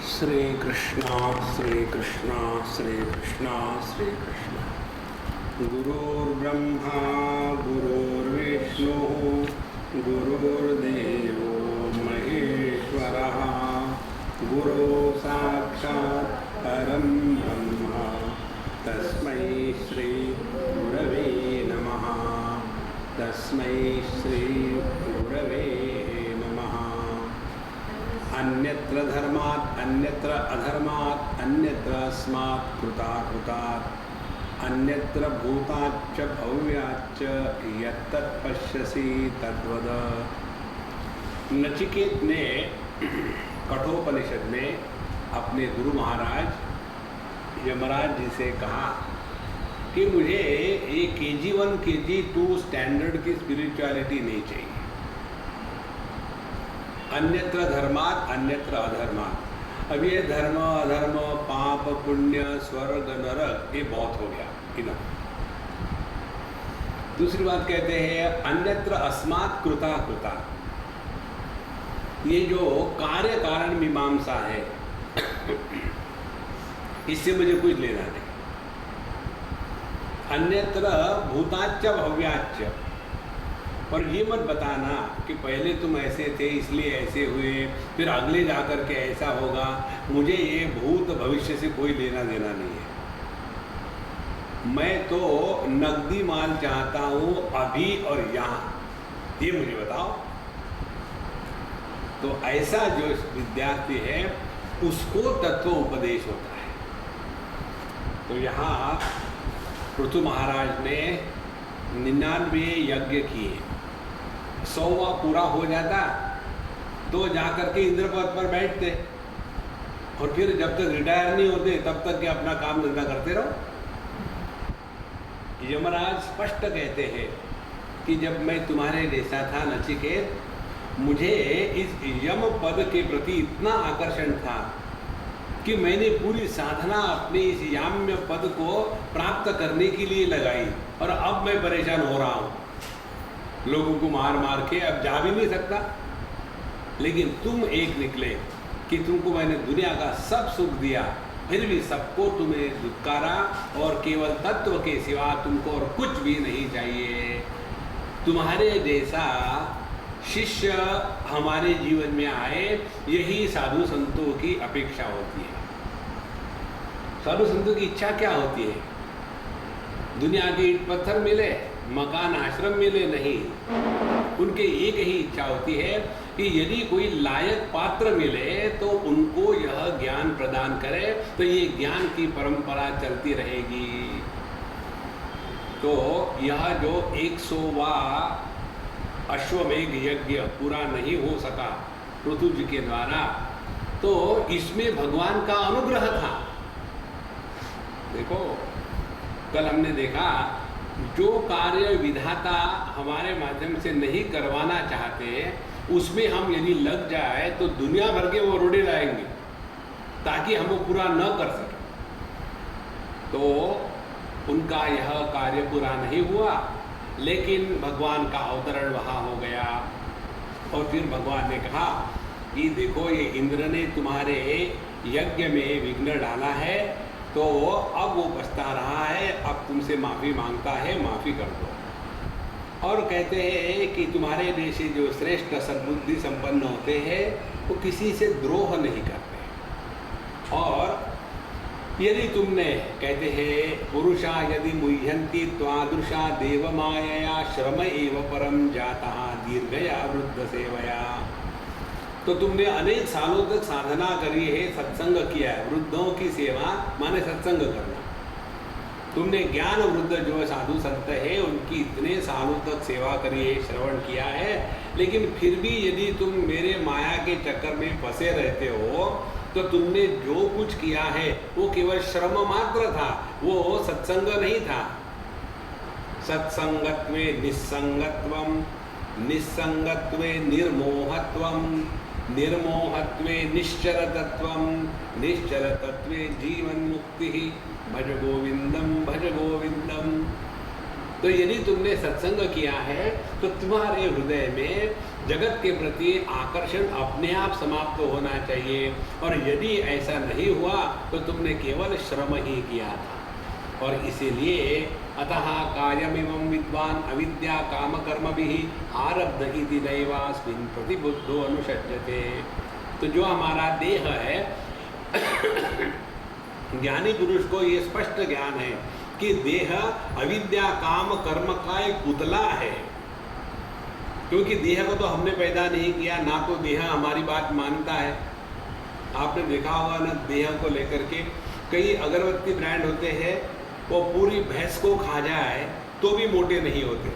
श्री कृष्णा श्री कृष्णा श्री कृष्णा श्री कृष्णा। गुरुर्ब्रह्मा गुरुर्विष्णु गुरुर्देवो महेश्वरः गुरु साक्षात् परं ब्रह्म तस्मै श्री गुरवे नमः। तस्मै श्री गुरवे नमः। अन्यत्र धर्मात् अन्यत्र अधर्मात् अन्यत्र अस्मात् कृतात् कृतात् अन्यत्र भूताच्च भव्याच्च यत्तत् पश्यसि तद्वद। नचिकेत ने कठोपनिषद में अपने गुरु महाराज यमराज जी से कहा कि मुझे ये KG1 KG2 स्टैंडर्ड की स्पिरिचुअलिटी नहीं चाहिए। अन्यत्र धर्मात् अन्यत्र अधर्मात्। अब ये धर्म अधर्म पाप पुण्य स्वर्ग नरक ये बहुत हो गया इधर। दूसरी बात कहते हैं अन्यत्र अस्मात् कृता कृता। ये जो कार्य कारण मीमांसा है इससे मुझे कुछ लेना नहीं। अन्यत्र भूताच्च भव्याच्च। और ये मत बताना कि पहले तुम ऐसे थे इसलिए ऐसे हुए, फिर अगले जाकर के ऐसा होगा। मुझे ये भूत भविष्य से कोई लेना देना नहीं है। मैं तो नकदी माल चाहता हूँ अभी और यहाँ, ये मुझे बताओ। तो ऐसा जो विद्यार्थी है उसको तत्व उपदेश होता है। तो यहाँ पृथु महाराज ने 99 यज्ञ किए, 100वां पूरा हो जाता तो जाकर के इंद्रपद पर बैठते और फिर जब तक रिटायर नहीं होते तब तक के अपना काम धंधा करते रहो। यमराज स्पष्ट कहते हैं कि जब मैं तुम्हारे जैसा था नचिकेत, मुझे इस यम पद के प्रति इतना आकर्षण था कि मैंने पूरी साधना अपने इस याम्य पद को प्राप्त करने के लिए लगाई और अब मैं परेशान हो रहा हूँ। लोगों को मार मार के अब जा भी नहीं सकता। लेकिन तुम एक निकले कि तुमको मैंने दुनिया का सब सुख दिया, फिर भी सबको तुम्हें दुत्कारा और केवल तत्व के सिवा तुमको और कुछ भी नहीं चाहिए। तुम्हारे जैसा शिष्य हमारे जीवन में आए, यही साधु संतों की अपेक्षा होती है। साधु संतों की इच्छा क्या होती है? दुनिया के ईंट पत्थर मिले, मकान आश्रम मिले नहीं। उनके एक ही इच्छा होती है कि यदि कोई लायक पात्र मिले तो उनको यह ज्ञान प्रदान करे, तो ये ज्ञान की परंपरा चलती रहेगी। तो यह जो 100वां अश्वमेघ यज्ञ पूरा नहीं हो सका पृथु जी के द्वारा, तो इसमें भगवान का अनुग्रह था। देखो कल हमने देखा जो कार्य विधाता हमारे माध्यम से नहीं करवाना चाहते उसमें हम यदि लग जाए तो दुनिया भर के वो रोड़े लाएंगे ताकि हम वो पूरा न कर सके। तो उनका यह कार्य पूरा नहीं हुआ, लेकिन भगवान का अवतरण वहाँ हो गया। और फिर भगवान ने कहा कि देखो ये इंद्र ने तुम्हारे यज्ञ में विघ्न डाला है, तो अब वो पछता रहा है, अब तुमसे माफ़ी मांगता है, माफ़ी कर दो। और कहते हैं कि तुम्हारे जैसे जो श्रेष्ठ सद्बुद्धि संपन्न होते हैं वो किसी से द्रोह नहीं करते। और यदि तुमने, कहते हैं पुरुषा यदि मुह्यंती त्वादृशा देव मायया श्रम एव परम जाता दीर्घया वृद्ध सेवया। तो तुमने अनेक सालों तक साधना करी है, सत्संग किया है। वृद्धों की सेवा माने सत्संग करना। तुमने ज्ञान वृद्ध जो साधु संत है उनकी इतने सालों तक सेवा करी है, श्रवण किया है, लेकिन फिर भी यदि तुम मेरे माया के चक्कर में फंसे रहते हो तो तुमने जो कुछ किया है वो केवल श्रम मात्र था, वो सत्संग नहीं था। सत्संगत्वे निस्संगत्वम, निस्संगत्वे निर्मोहत्वम, निर्मोहत्वे निश्चरतत्वम, निश्चरतत्वे जीवन मुक्ति। भज गोविंदम भज गोविंदम। तो यदि तुमने सत्संग किया है तो तुम्हारे हृदय में जगत के प्रति आकर्षण अपने आप समाप्त होना चाहिए, और यदि ऐसा नहीं हुआ तो तुमने केवल श्रम ही किया था। और इसीलिए अतः कायमिमं विद्वान अविद्या काम कर्म भी आरब्ध इति नैवास्मिन् प्रतिबुद्धो अनुषज्यते। तो जो हमारा देह है, ज्ञानी पुरुष को ये स्पष्ट ज्ञान है कि देह अविद्या काम कर्म का एक पुतला है, क्योंकि देह को तो हमने पैदा नहीं किया, ना तो देह हमारी बात मानता है। आपने देखा होगा ना, देह को लेकर के कई अगरबत्ती ब्रांड होते हैं, वो पूरी भैंस को खा जाए तो भी मोटे नहीं होते,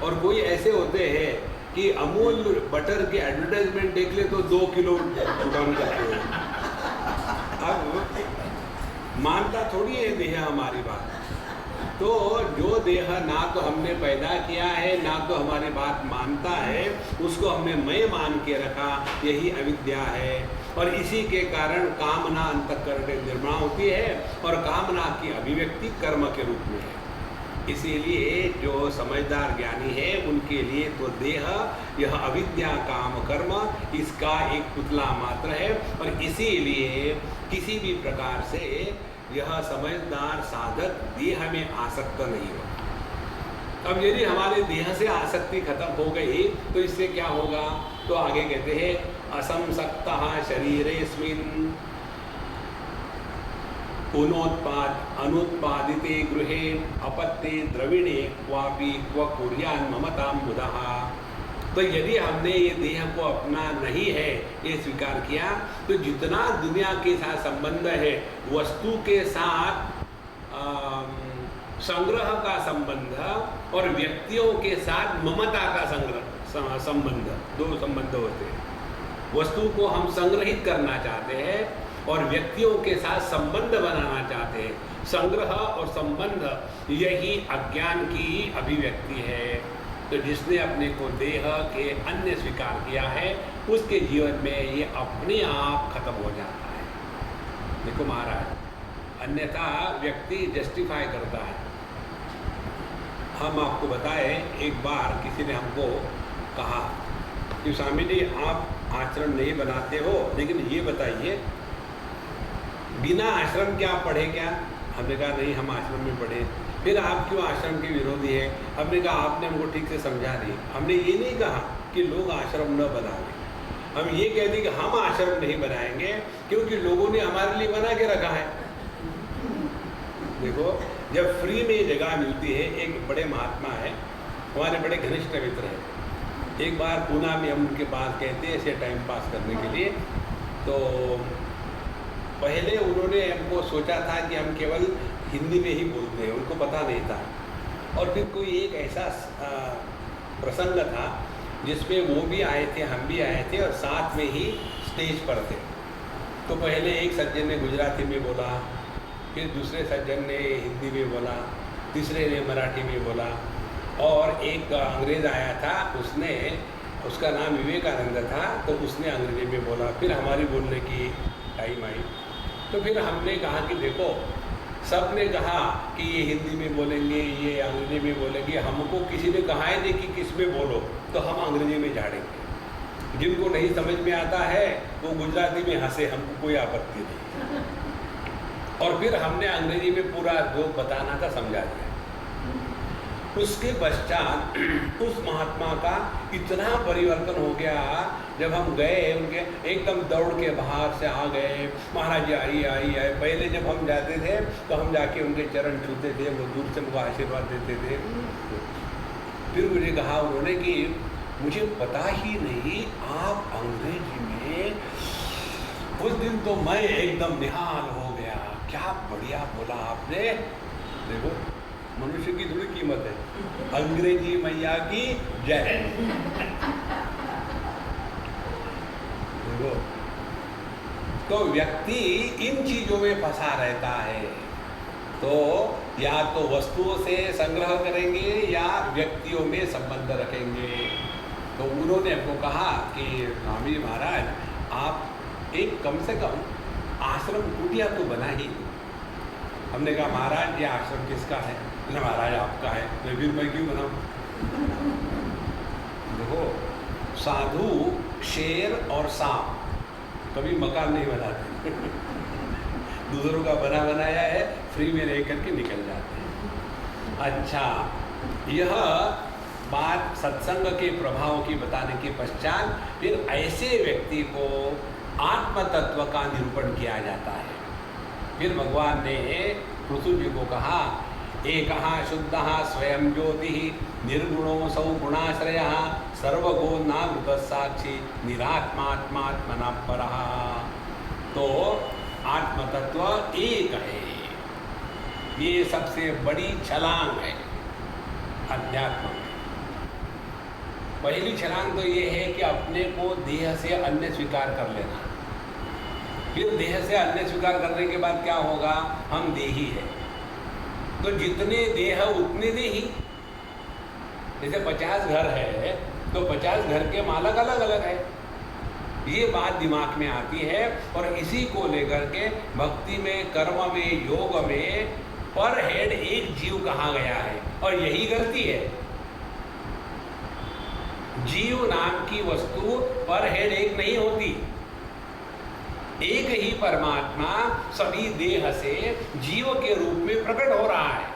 और कोई ऐसे होते हैं कि अमूल बटर के एडवर्टाइजमेंट देख ले तो 2 किलो डाउन करते हैं। अब मानता थोड़ी है देह हमारी बात। तो जो देह ना तो हमने पैदा किया है, ना तो हमारी बात मानता है, उसको हमने मैं मान के रखा, यही अविद्या है। और इसी के कारण कामना अंतःकरण में निर्माण होती है, और कामना की अभिव्यक्ति कर्म के रूप में है। इसीलिए जो समझदार ज्ञानी है उनके लिए तो देह यह अविद्या काम कर्म इसका एक पुतला मात्र है, और इसीलिए किसी भी प्रकार से यह समझदार साधक देह में आसक्त नहीं होगा। अब यदि हमारे देह से आसक्ति खत्म हो गई तो इससे क्या होगा? तो आगे कहते हैं असंसक्तः शरीरेऽस्मिन् अनुत्पादिते गृहे अपत्ये द्रविणे क्वापि क्व कुर्यान् ममतां बुधः। तो यदि हमने ये देह को अपना नहीं है ये स्वीकार किया, तो जितना दुनिया के साथ संबंध है, वस्तु के साथ संग्रह का संबंध और व्यक्तियों के साथ ममता का संबंध, दो संबंध होते हैं। वस्तु को हम संग्रहित करना चाहते हैं और व्यक्तियों के साथ संबंध बनाना चाहते हैं। संग्रह और संबंध यही अज्ञान की अभिव्यक्ति है। तो जिसने अपने को देह के अन्य स्वीकार किया है, उसके जीवन में ये अपने आप खत्म हो जाता है। देखो महाराज, अन्यथा व्यक्ति जस्टिफाई करता है। हम आपको बताए, एक बार किसी ने हमको कहा कि स्वामी जी आप आश्रम नहीं बनाते हो, लेकिन ये बताइए बिना आश्रम के आप पढ़े क्या? हमने कहा नहीं, हम आश्रम में पढ़े। फिर आप क्यों आश्रम के विरोधी है? हमने कहा आपने हमको ठीक से समझा नहीं। हमने ये नहीं कहा कि लोग आश्रम न बनाएं, हम ये कहते हैं कि हम आश्रम नहीं बनाएंगे क्योंकि लोगों ने हमारे लिए बना के रखा है। देखो, जब फ्री में जगह मिलती है, एक बड़े महात्मा है, हमारे बड़े घनिष्ठ मित्र हैं। एक बार पूना में हम उनके पास गए थे ऐसे टाइम पास करने के लिए। तो पहले उन्होंने हमको सोचा था कि हम केवल हिंदी में ही बोलते हैं, उनको पता नहीं था। और फिर कोई एक ऐसा प्रसंग था जिसमें वो भी आए थे, हम भी आए थे, और साथ में ही स्टेज पर थे। तो पहले एक सज्जन ने गुजराती में बोला, फिर दूसरे सज्जन ने हिंदी में बोला, तीसरे ने मराठी में बोला, और एक अंग्रेज़ आया था, उसने, उसका नाम विवेकानंद था, तो उसने अंग्रेजी में बोला। फिर हमारी बोलने की टाइम आई। तो फिर हमने कहा कि देखो, सब ने कहा कि ये हिंदी में बोलेंगे, ये अंग्रेजी में बोलेंगे, हमको किसी ने कहा है नहीं कि किस में बोलो, तो हम अंग्रेजी में झाड़ेंगे। जिनको नहीं समझ में आता है वो गुजराती में हंसे, हमको कोई आपत्ति नहीं। और फिर हमने अंग्रेजी में पूरा जो बताना था समझा दिया। उसके पश्चात उस महात्मा का इतना परिवर्तन हो गया, जब हम गए उनके, एकदम दौड़ के बाहर से आ गए, महाराज जी आइए आइए आइए। पहले जब हम जाते थे तो हम जाके उनके चरण छूते थे, वो दूर से उनको आशीर्वाद देते थे। फिर मुझे कहा उन्होंने कि मुझे पता ही नहीं आप अंग्रेजी में, उस दिन तो मैं एकदम निहाल हो गया, क्या बढ़िया बोला आपने। देखो, मनुष्य की थोड़ी कीमत है। अंग्रेजी मैया की जय। देखो, तो व्यक्ति इन चीजों में फंसा रहता है। तो या तो वस्तुओं से संग्रह करेंगे या व्यक्तियों में संबंध रखेंगे। तो उन्होंने हमको कहा कि स्वामी महाराज आप एक कम से कम आश्रम कुटिया तो बना ही। हमने कहा महाराज ये आश्रम किसका है? महाराज आपका है, मैं फिर मैं क्यों बनाऊँ? देखो, साधु शेर और सांप कभी मकान नहीं बनाते दूसरों का बना बनाया है फ्री में रह करके निकल जाते हैं। अच्छा, यह बात सत्संग के प्रभाव की बताने के पश्चात फिर ऐसे व्यक्ति को आत्म तत्व का निरूपण किया जाता है। फिर भगवान ने पृथु जी को कहा, एकः शुद्धः स्वयं ज्योतिः निर्गुणो सौ गुणाश्रयः सर्वगुणावृतः साक्षी निरात्मात्मात्मना परः। तो आत्म तत्व एक है, ये सबसे बड़ी छलांग है अध्यात्म में। पहली छलांग तो ये है कि अपने को देह से अन्य स्वीकार कर लेना। फिर देह से अन्य स्वीकार करने के बाद क्या होगा, हम देही है, तो जितने देह उतने देही। जैसे 50 घर है तो 50 घर के मालक अलग अलग है, ये बात दिमाग में आती है। और इसी को लेकर के भक्ति में, कर्म में, योग में पर हेड एक जीव कहा गया है, और यही गलती है। जीव नाम की वस्तु पर हेड एक नहीं होती, एक ही परमात्मा सभी देह से जीव के रूप में प्रकट हो रहा है।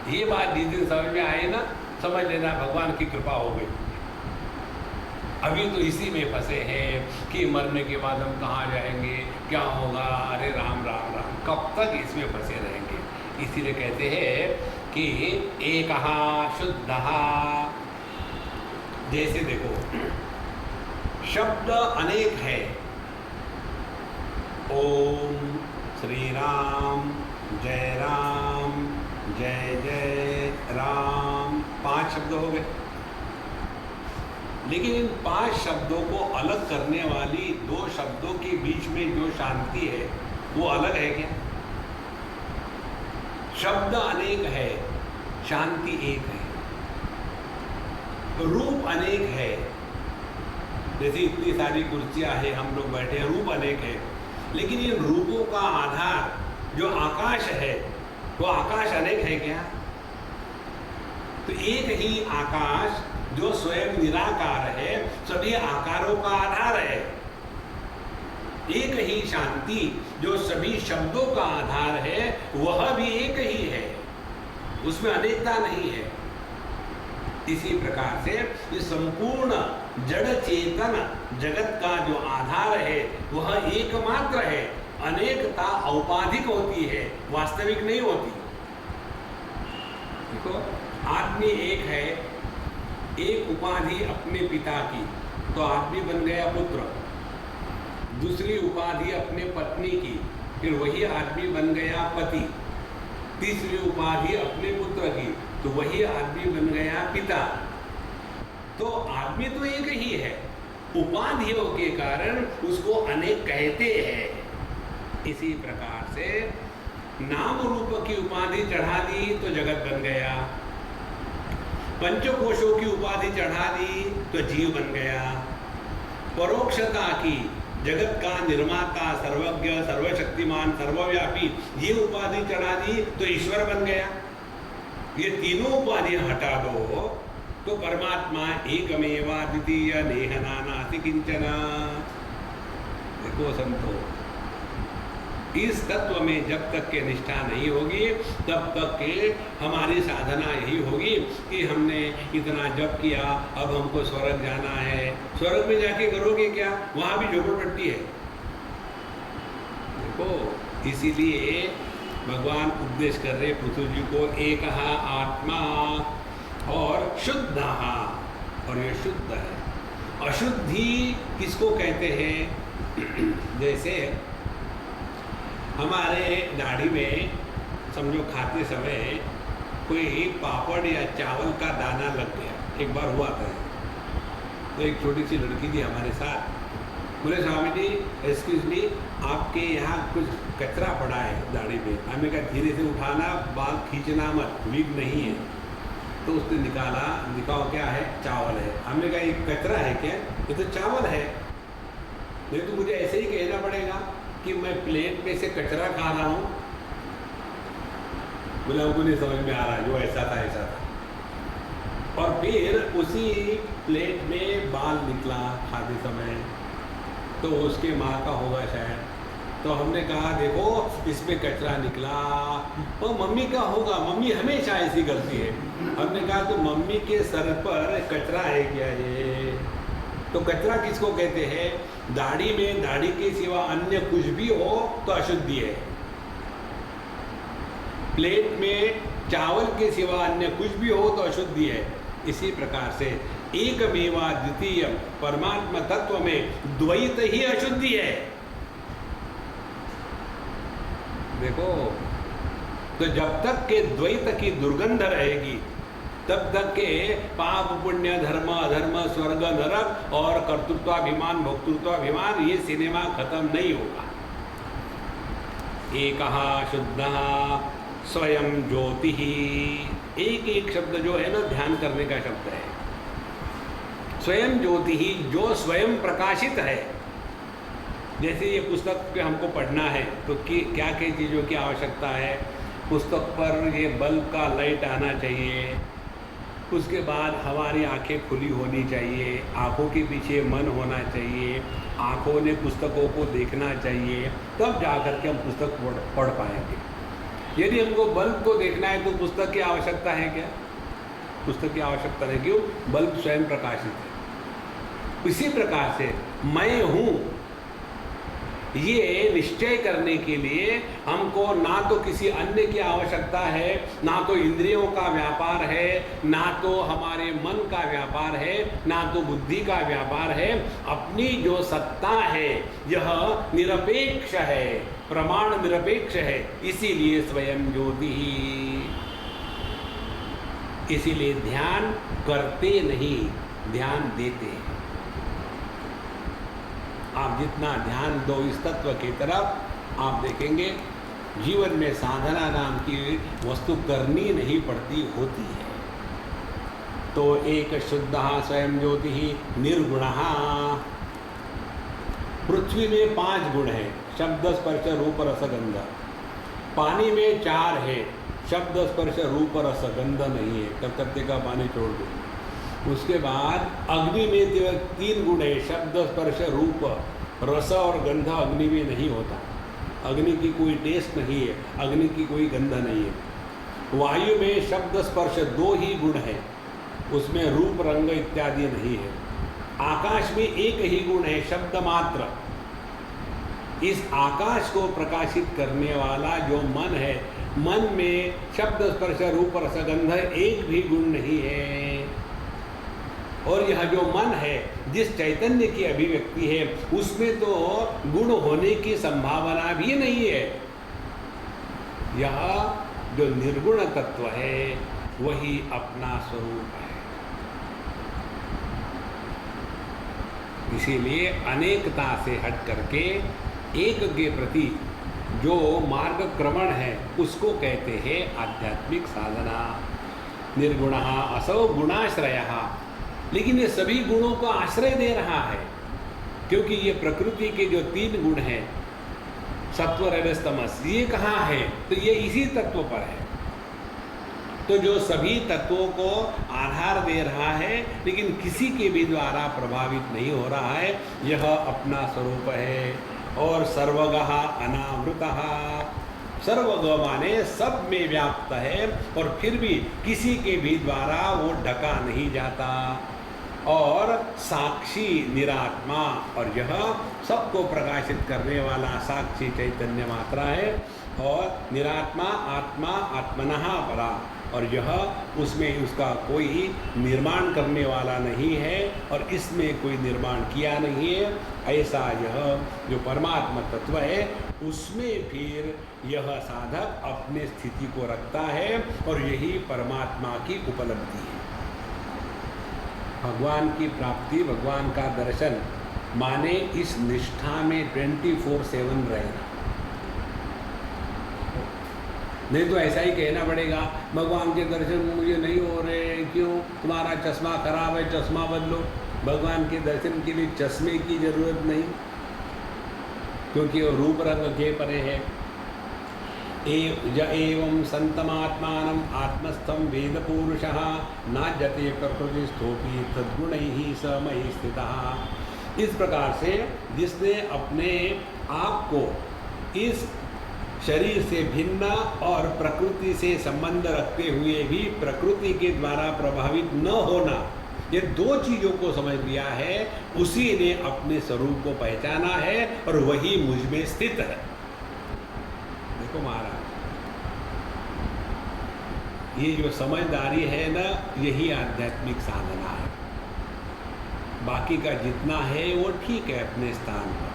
ये बात जिस दिन समझ में आए ना, समझ लेना भगवान की कृपा हो गई। अभी तो इसी में फंसे हैं कि मरने के बाद हम कहाँ जाएंगे, क्या होगा, अरे राम राम राम, कब तक इसमें फंसे रहेंगे। इसीलिए कहते हैं कि एकः शुद्धः। जैसे देखो, शब्द अनेक है, ओम श्री राम, जय राम, जय जय राम, 5 शब्द हो गए। लेकिन इन 5 शब्दों को अलग करने वाली 2 शब्दों के बीच में जो शांति है वो अलग है क्या? शब्द अनेक है, शांति एक है। रूप अनेक है, जैसे इतनी सारी कुर्सियां हैं, हम लोग बैठे हैं, रूप अनेक है। लेकिन इन रूपों का आधार जो आकाश है, वो आकाश अनेक है क्या? तो एक ही आकाश जो स्वयं निराकार है, सभी आकारों का आधार है। एक ही शांति जो सभी शब्दों का आधार है, वह भी एक ही है, उसमें अनेकता नहीं है। इसी प्रकार से इस संपूर्ण जड़ चेतन जगत का जो आधार है वह एकमात्र है। अनेकता औपाधिक होती है, वास्तविक नहीं होती। देखो, आदमी एक है, एक उपाधि अपने पिता की, तो आदमी बन गया पुत्र। दूसरी उपाधि अपने पत्नी की, फिर वही आदमी बन गया पति। तीसरी उपाधि अपने पुत्र की, तो वही आदमी बन गया पिता। तो आदमी तो एक ही है, उपाधियों के कारण उसको अनेक कहते हैं। इसी प्रकार से नाम रूप की उपाधि चढ़ा दी तो जगत बन गया, पंचकोशों की उपाधि चढ़ा दी तो जीव बन गया, परोक्षता की, जगत का निर्माता, सर्वज्ञ, सर्वशक्तिमान, सर्वव्यापी, ये उपाधि चढ़ा दी तो ईश्वर बन गया। ये तीनों उपाधियां हटा दो तो परमात्मा एकमेवा द्वितीय नेह नानास्ति किंचन। देखो संतो, इस तत्व में जब तक के निष्ठा नहीं होगी तब तक के हमारी साधना यही होगी कि हमने इतना जप किया, अब हमको स्वर्ग जाना है। स्वर्ग में जाके करोगे क्या? वहाँ भी झोपड़पट्टी है। देखो, इसीलिए भगवान उपदेश कर रहे पृथ्वी जी को, एकः आत्मा और शुद्धः, और ये शुद्ध है। अशुद्धि किसको कहते हैं? जैसे हमारे दाढ़ी में समझो खाते समय कोई पापड़ या चावल का दाना लग गया। एक बार हुआ था, तो एक छोटी सी लड़की थी हमारे साथ, बोले स्वामी जी एक्सक्यूज मी, आपके यहाँ कुछ कचरा पड़ा है दाढ़ी में। हमें कहा धीरे से उठाना, बाल खींचना मत, विग नहीं है। तो उसने निकाला, दिखाओ क्या है? चावल है। हमने कहा ये कचरा है क्या? ये तो चावल है। नहीं तो मुझे ऐसे ही कहना पड़ेगा कि मैं प्लेट में से कचरा खा रहा हूँ। बोले हमको नहीं समझ में आ रहा, जो ऐसा था ऐसा था। और फिर उसी प्लेट में बाल निकला खाते समय, तो उसके माँ का होगा शायद। तो हमने कहा देखो इसमें कचरा निकला, तो मम्मी का होगा, मम्मी हमेशा ऐसी करती है। हमने कहा तो मम्मी के सर पर कचरा है क्या ये? तो कचरा किसको कहते हैं? दाढ़ी में दाढ़ी के सिवा अन्य कुछ भी हो तो अशुद्धि है। प्लेट में चावल के सिवा अन्य कुछ भी हो तो अशुद्धि है। इसी प्रकार से एकमेवा द्वितीय परमात्मा तत्व में द्वैत ही अशुद्धि है। देखो, तो जब तक के द्वैत की दुर्गंध रहेगी तब तक के पाप पुण्य धर्म अधर्म स्वर्ग नरक और कर्तृत्वाभिमान भोक्तृत्वाभिमान ये सिनेमा खत्म नहीं होगा। एकः शुद्धः स्वयं ज्योति ही, एक एक शब्द जो है ना ध्यान करने का शब्द है। स्वयं ज्योति ही, जो स्वयं प्रकाशित है। जैसे ये पुस्तक पे हमको पढ़ना है तो क्या क्या चीज़ों की आवश्यकता है? पुस्तक पर ये बल्ब का लाइट आना चाहिए, उसके बाद हमारी आंखें खुली होनी चाहिए, आंखों के पीछे मन होना चाहिए, आंखों ने पुस्तकों को देखना चाहिए, तब जाकर के हम पुस्तक पढ़ पाएंगे। यदि हमको बल्ब को देखना है तो पुस्तक की आवश्यकता है क्या? पुस्तक की आवश्यकता नहीं, क्यों? बल्ब स्वयं प्रकाशित है। इसी प्रकार से मैं हूँ ये निश्चय करने के लिए हमको ना तो किसी अन्य की आवश्यकता है, ना तो इंद्रियों का व्यापार है, ना तो हमारे मन का व्यापार है, ना तो बुद्धि का व्यापार है। अपनी जो सत्ता है यह निरपेक्ष है, प्रमाण निरपेक्ष है, इसीलिए स्वयं ज्योति ही। इसीलिए ध्यान करते नहीं, ध्यान देते हैं। आप जितना ध्यान दो इस तत्व की तरफ, आप देखेंगे जीवन में साधना नाम की वस्तु करनी नहीं पड़ती, होती है। तो एक शुद्ध स्वयं ज्योति ही निर्गुणः। पृथ्वी में 5 गुण हैं, शब्द स्पर्श रूप रस गंध। पानी में 4 है, शब्द स्पर्श रूप रस गंध नहीं है, कलकत्ते का पानी छोड़ दो। उसके बाद अग्नि में 3 गुण है, शब्द स्पर्श रूप रस और गंध अग्नि में नहीं होता। अग्नि की कोई टेस्ट नहीं है, अग्नि की कोई गंध नहीं है। वायु में शब्द स्पर्श 2 ही गुण है, उसमें रूप रंग इत्यादि नहीं है। आकाश में 1 ही गुण है, शब्द मात्र। इस आकाश को प्रकाशित करने वाला जो मन है, मन में शब्द स्पर्श रूप रस गंध 1 भी गुण नहीं है। और यह जो मन है, जिस चैतन्य की अभिव्यक्ति है, उसमें तो गुण होने की संभावना भी नहीं है। यह जो निर्गुण तत्व है वही अपना स्वरूप है। इसीलिए अनेकता से हट करके एक के प्रति जो मार्गक्रमण है उसको कहते हैं आध्यात्मिक साधना। निर्गुणः असौ गुणाश्रयः, लेकिन ये सभी गुणों को आश्रय दे रहा है, क्योंकि ये प्रकृति के जो 3 गुण हैं, सत्व रजस तमस, ये कहाँ है? तो ये इसी तत्व पर है। तो जो सभी तत्वों को आधार दे रहा है, लेकिन किसी के भी द्वारा प्रभावित नहीं हो रहा है, यह अपना स्वरूप है। और सर्वगः अनावृतः, सर्वग माने सब में व्याप्त है, और फिर भी किसी के भी द्वारा वो ढका नहीं जाता। और साक्षी निरात्मा, और यह सबको प्रकाशित करने वाला साक्षी चैतन्य मात्रा है। और निरात्मा आत्मा आत्मनः परा, और यह उसमें उसका कोई निर्माण करने वाला नहीं है, और इसमें कोई निर्माण किया नहीं है। ऐसा यह जो परमात्मा तत्व है, उसमें फिर यह साधक अपने स्थिति को रखता है, और यही परमात्मा की उपलब्धि है। भगवान की प्राप्ति, भगवान का दर्शन माने इस निष्ठा में 24/7 रहना। नहीं तो ऐसा ही कहना पड़ेगा, भगवान के दर्शन मुझे नहीं हो रहे, क्यों? तुम्हारा चश्मा खराब है, चश्मा बदलो। भगवान के दर्शन के लिए चश्मे की जरूरत नहीं, क्योंकि वो रूप रंग के परे है। एवं संतमात्मानम् आत्मस्थं वेद पुरुषः नाज्यते प्रकृतिस्थोपि तद्गुणैः स मयि स्थितः। इस प्रकार से जिसने अपने आप को इस शरीर से भिन्न और प्रकृति से संबंध रखते हुए भी प्रकृति के द्वारा प्रभावित न होना, ये दो चीज़ों को समझ लिया है, उसी ने अपने स्वरूप को पहचाना है और वही मुझ में स्थित है। देखो महाराज, ये जो समझदारी है ना, यही आध्यात्मिक साधना है। बाकी का जितना है वो ठीक है अपने स्थान पर।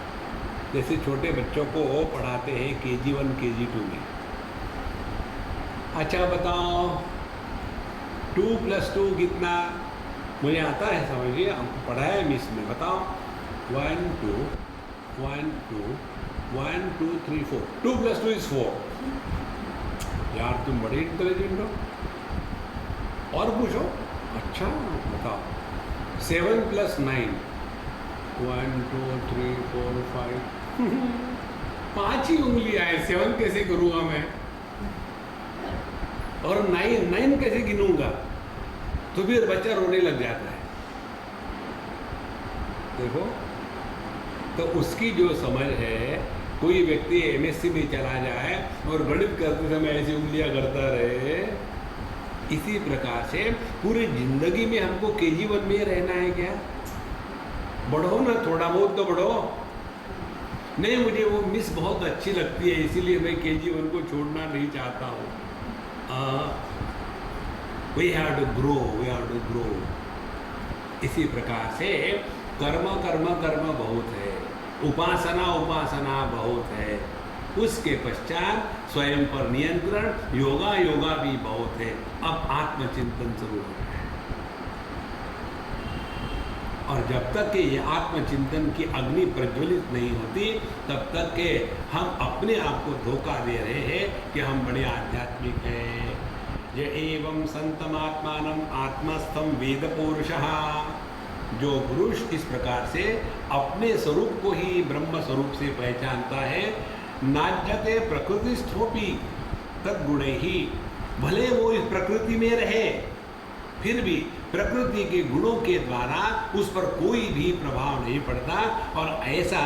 जैसे छोटे बच्चों को पढ़ाते हैं KG1 KG2 में, अच्छा बताओ 2 + 2 कितना, मुझे आता है समझिए, हमको पढ़ाया है मिस में, बताओ 1 2 1 2 1 2 3 4, 2 + 2 = 4। यार तुम बड़े इंटेलिजेंट हो। और पूछो, अच्छा बताओ 7 + 9, 1 2 3 4 5 5 ही उंगलियां है, 7 कैसे करूँगा मैं, और 9 कैसे गिनूंगा? तो फिर बच्चा रोने लग जाता है। देखो, तो उसकी जो समझ है, कोई व्यक्ति MSc में चला जाए और गणित करते समय ऐसी उंगलियां करता रहे, इसी प्रकार से पूरी जिंदगी में हमको KG1 में रहना है क्या? बढ़ो ना, थोड़ा बहुत तो बढ़ो। नहीं, मुझे वो मिस बहुत अच्छी लगती है, इसीलिए मैं KG1 को छोड़ना नहीं चाहता हूँ। We have to grow। इसी प्रकार से कर्म बहुत है, उपासना बहुत है, उसके पश्चात स्वयं पर नियंत्रण, योगा भी बहुत है। अब आत्मचिंतन शुरू हो रहा है, और जब तक कि ये आत्मचिंतन की अग्नि प्रज्वलित नहीं होती, तब तक के हम अपने आप को धोखा दे रहे हैं कि हम बड़े आध्यात्मिक हैं। ये एवं संतमात्मानम् आत्मस्थं वेद पुरुषः, जो पुरुष इस प्रकार से अपने स्वरूप को ही ब्रह्म स्वरूप से पहचानता है, नाज्यते प्रकृतिस्थोपि तद्गुणैः, भले वो इस प्रकृति में रहे, फिर भी प्रकृति के गुणों के द्वारा उस पर कोई भी प्रभाव नहीं पड़ता। और ऐसा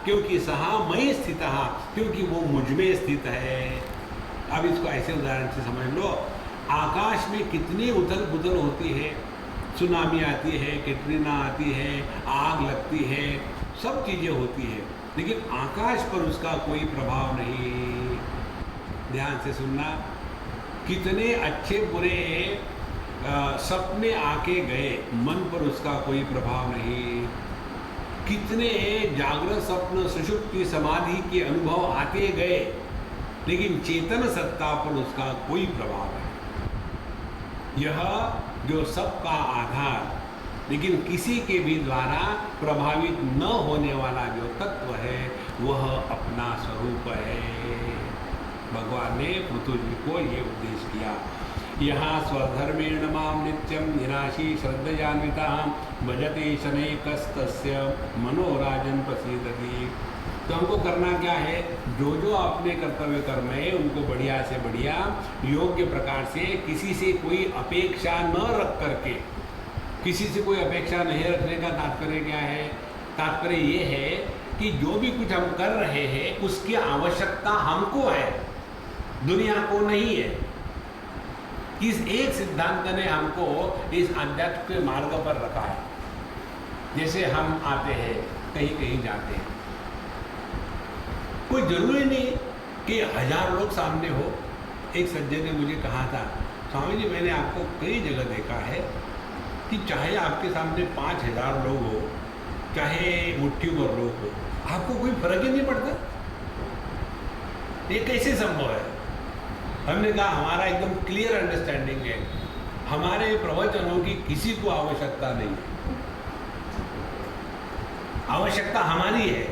क्योंकि सहा मयि स्थितः, क्योंकि वो मुझ में स्थित है। अब इसको ऐसे उदाहरण से समझ लो, आकाश में कितनी उथल पुथल होती है, सुनामी आती है, कैटरीना आती है, आग लगती है, सब चीज़ें होती है, लेकिन आकाश पर उसका कोई प्रभाव नहीं। ध्यान से सुनना, कितने अच्छे बुरे सपने आके गए, मन पर उसका कोई प्रभाव नहीं। कितने जागृत स्वप्न सुषुप्ति समाधि के अनुभव आते गए, लेकिन चेतन सत्ता पर उसका कोई प्रभाव नहीं। यह जो सबका आधार, लेकिन किसी के भी द्वारा प्रभावित न होने वाला जो तत्व है, वह अपना स्वरूप है। भगवान ने पृथु जी को ये उपदेश किया। यहाँ स्वधर्मेण माम नित्यम निराशी श्रद्धयान्विता भजते शनैकस्तस्य मनोराजन प्रसीदति। तो हमको करना क्या है, जो जो अपने कर्तव्य कर्म है उनको बढ़िया से बढ़िया योग्य प्रकार से, किसी से कोई अपेक्षा न रख करके, किसी से कोई अपेक्षा नहीं रखने का तात्पर्य क्या है? तात्पर्य ये है कि जो भी कुछ हम कर रहे हैं उसकी आवश्यकता हमको है, दुनिया को नहीं है। इस एक सिद्धांत ने हमको इस आध्यात्मिक के मार्ग पर रखा है। जैसे हम आते हैं, कहीं कहीं जाते हैं, कोई जरूरी नहीं कि 1000 लोग सामने हो। एक सज्जन ने मुझे कहा था, स्वामी जी मैंने आपको कई जगह देखा है कि चाहे आपके सामने 5000 लोग हो, चाहे मुट्ठी भर लोग हो, आपको कोई फर्क ही नहीं पड़ता। ये कैसे संभव है? हमने कहा हमारा एकदम क्लियर अंडरस्टैंडिंग है, हमारे प्रवचनों की किसी को आवश्यकता नहीं है, आवश्यकता हमारी है।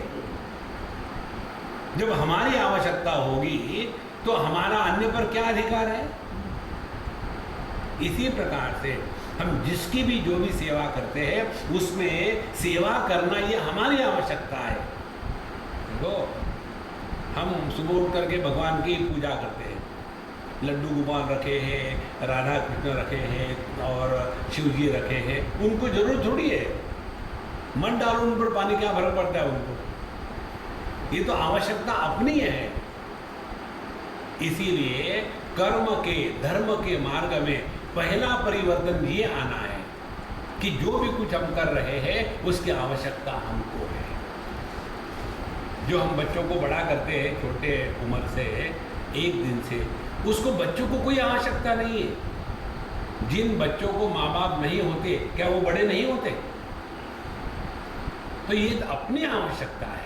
जब हमारी आवश्यकता होगी तो हमारा अन्य पर क्या अधिकार है? इसी प्रकार से हम जिसकी भी जो भी सेवा करते हैं उसमें सेवा करना ये हमारी आवश्यकता है। देखो, हम सुबह उठ करके भगवान की पूजा करते हैं, लड्डू गोपाल रखे हैं, राधा कृष्ण रखे हैं और शिव जी रखे हैं, उनको जरूरत थोड़ी है, मन डालो उन पर पानी, क्या फर्क पड़ता है उनको, ये तो आवश्यकता अपनी है। इसीलिए कर्म के, धर्म के मार्ग में पहला परिवर्तन ये आना है कि जो भी कुछ हम कर रहे हैं उसकी आवश्यकता हमको है। जो हम बच्चों को बड़ा करते हैं छोटे उम्र से, एक दिन से, उसको बच्चों को कोई आवश्यकता नहीं है। जिन बच्चों को माँ बाप नहीं होते, क्या वो बड़े नहीं होते? तो ये अपनी आवश्यकता है।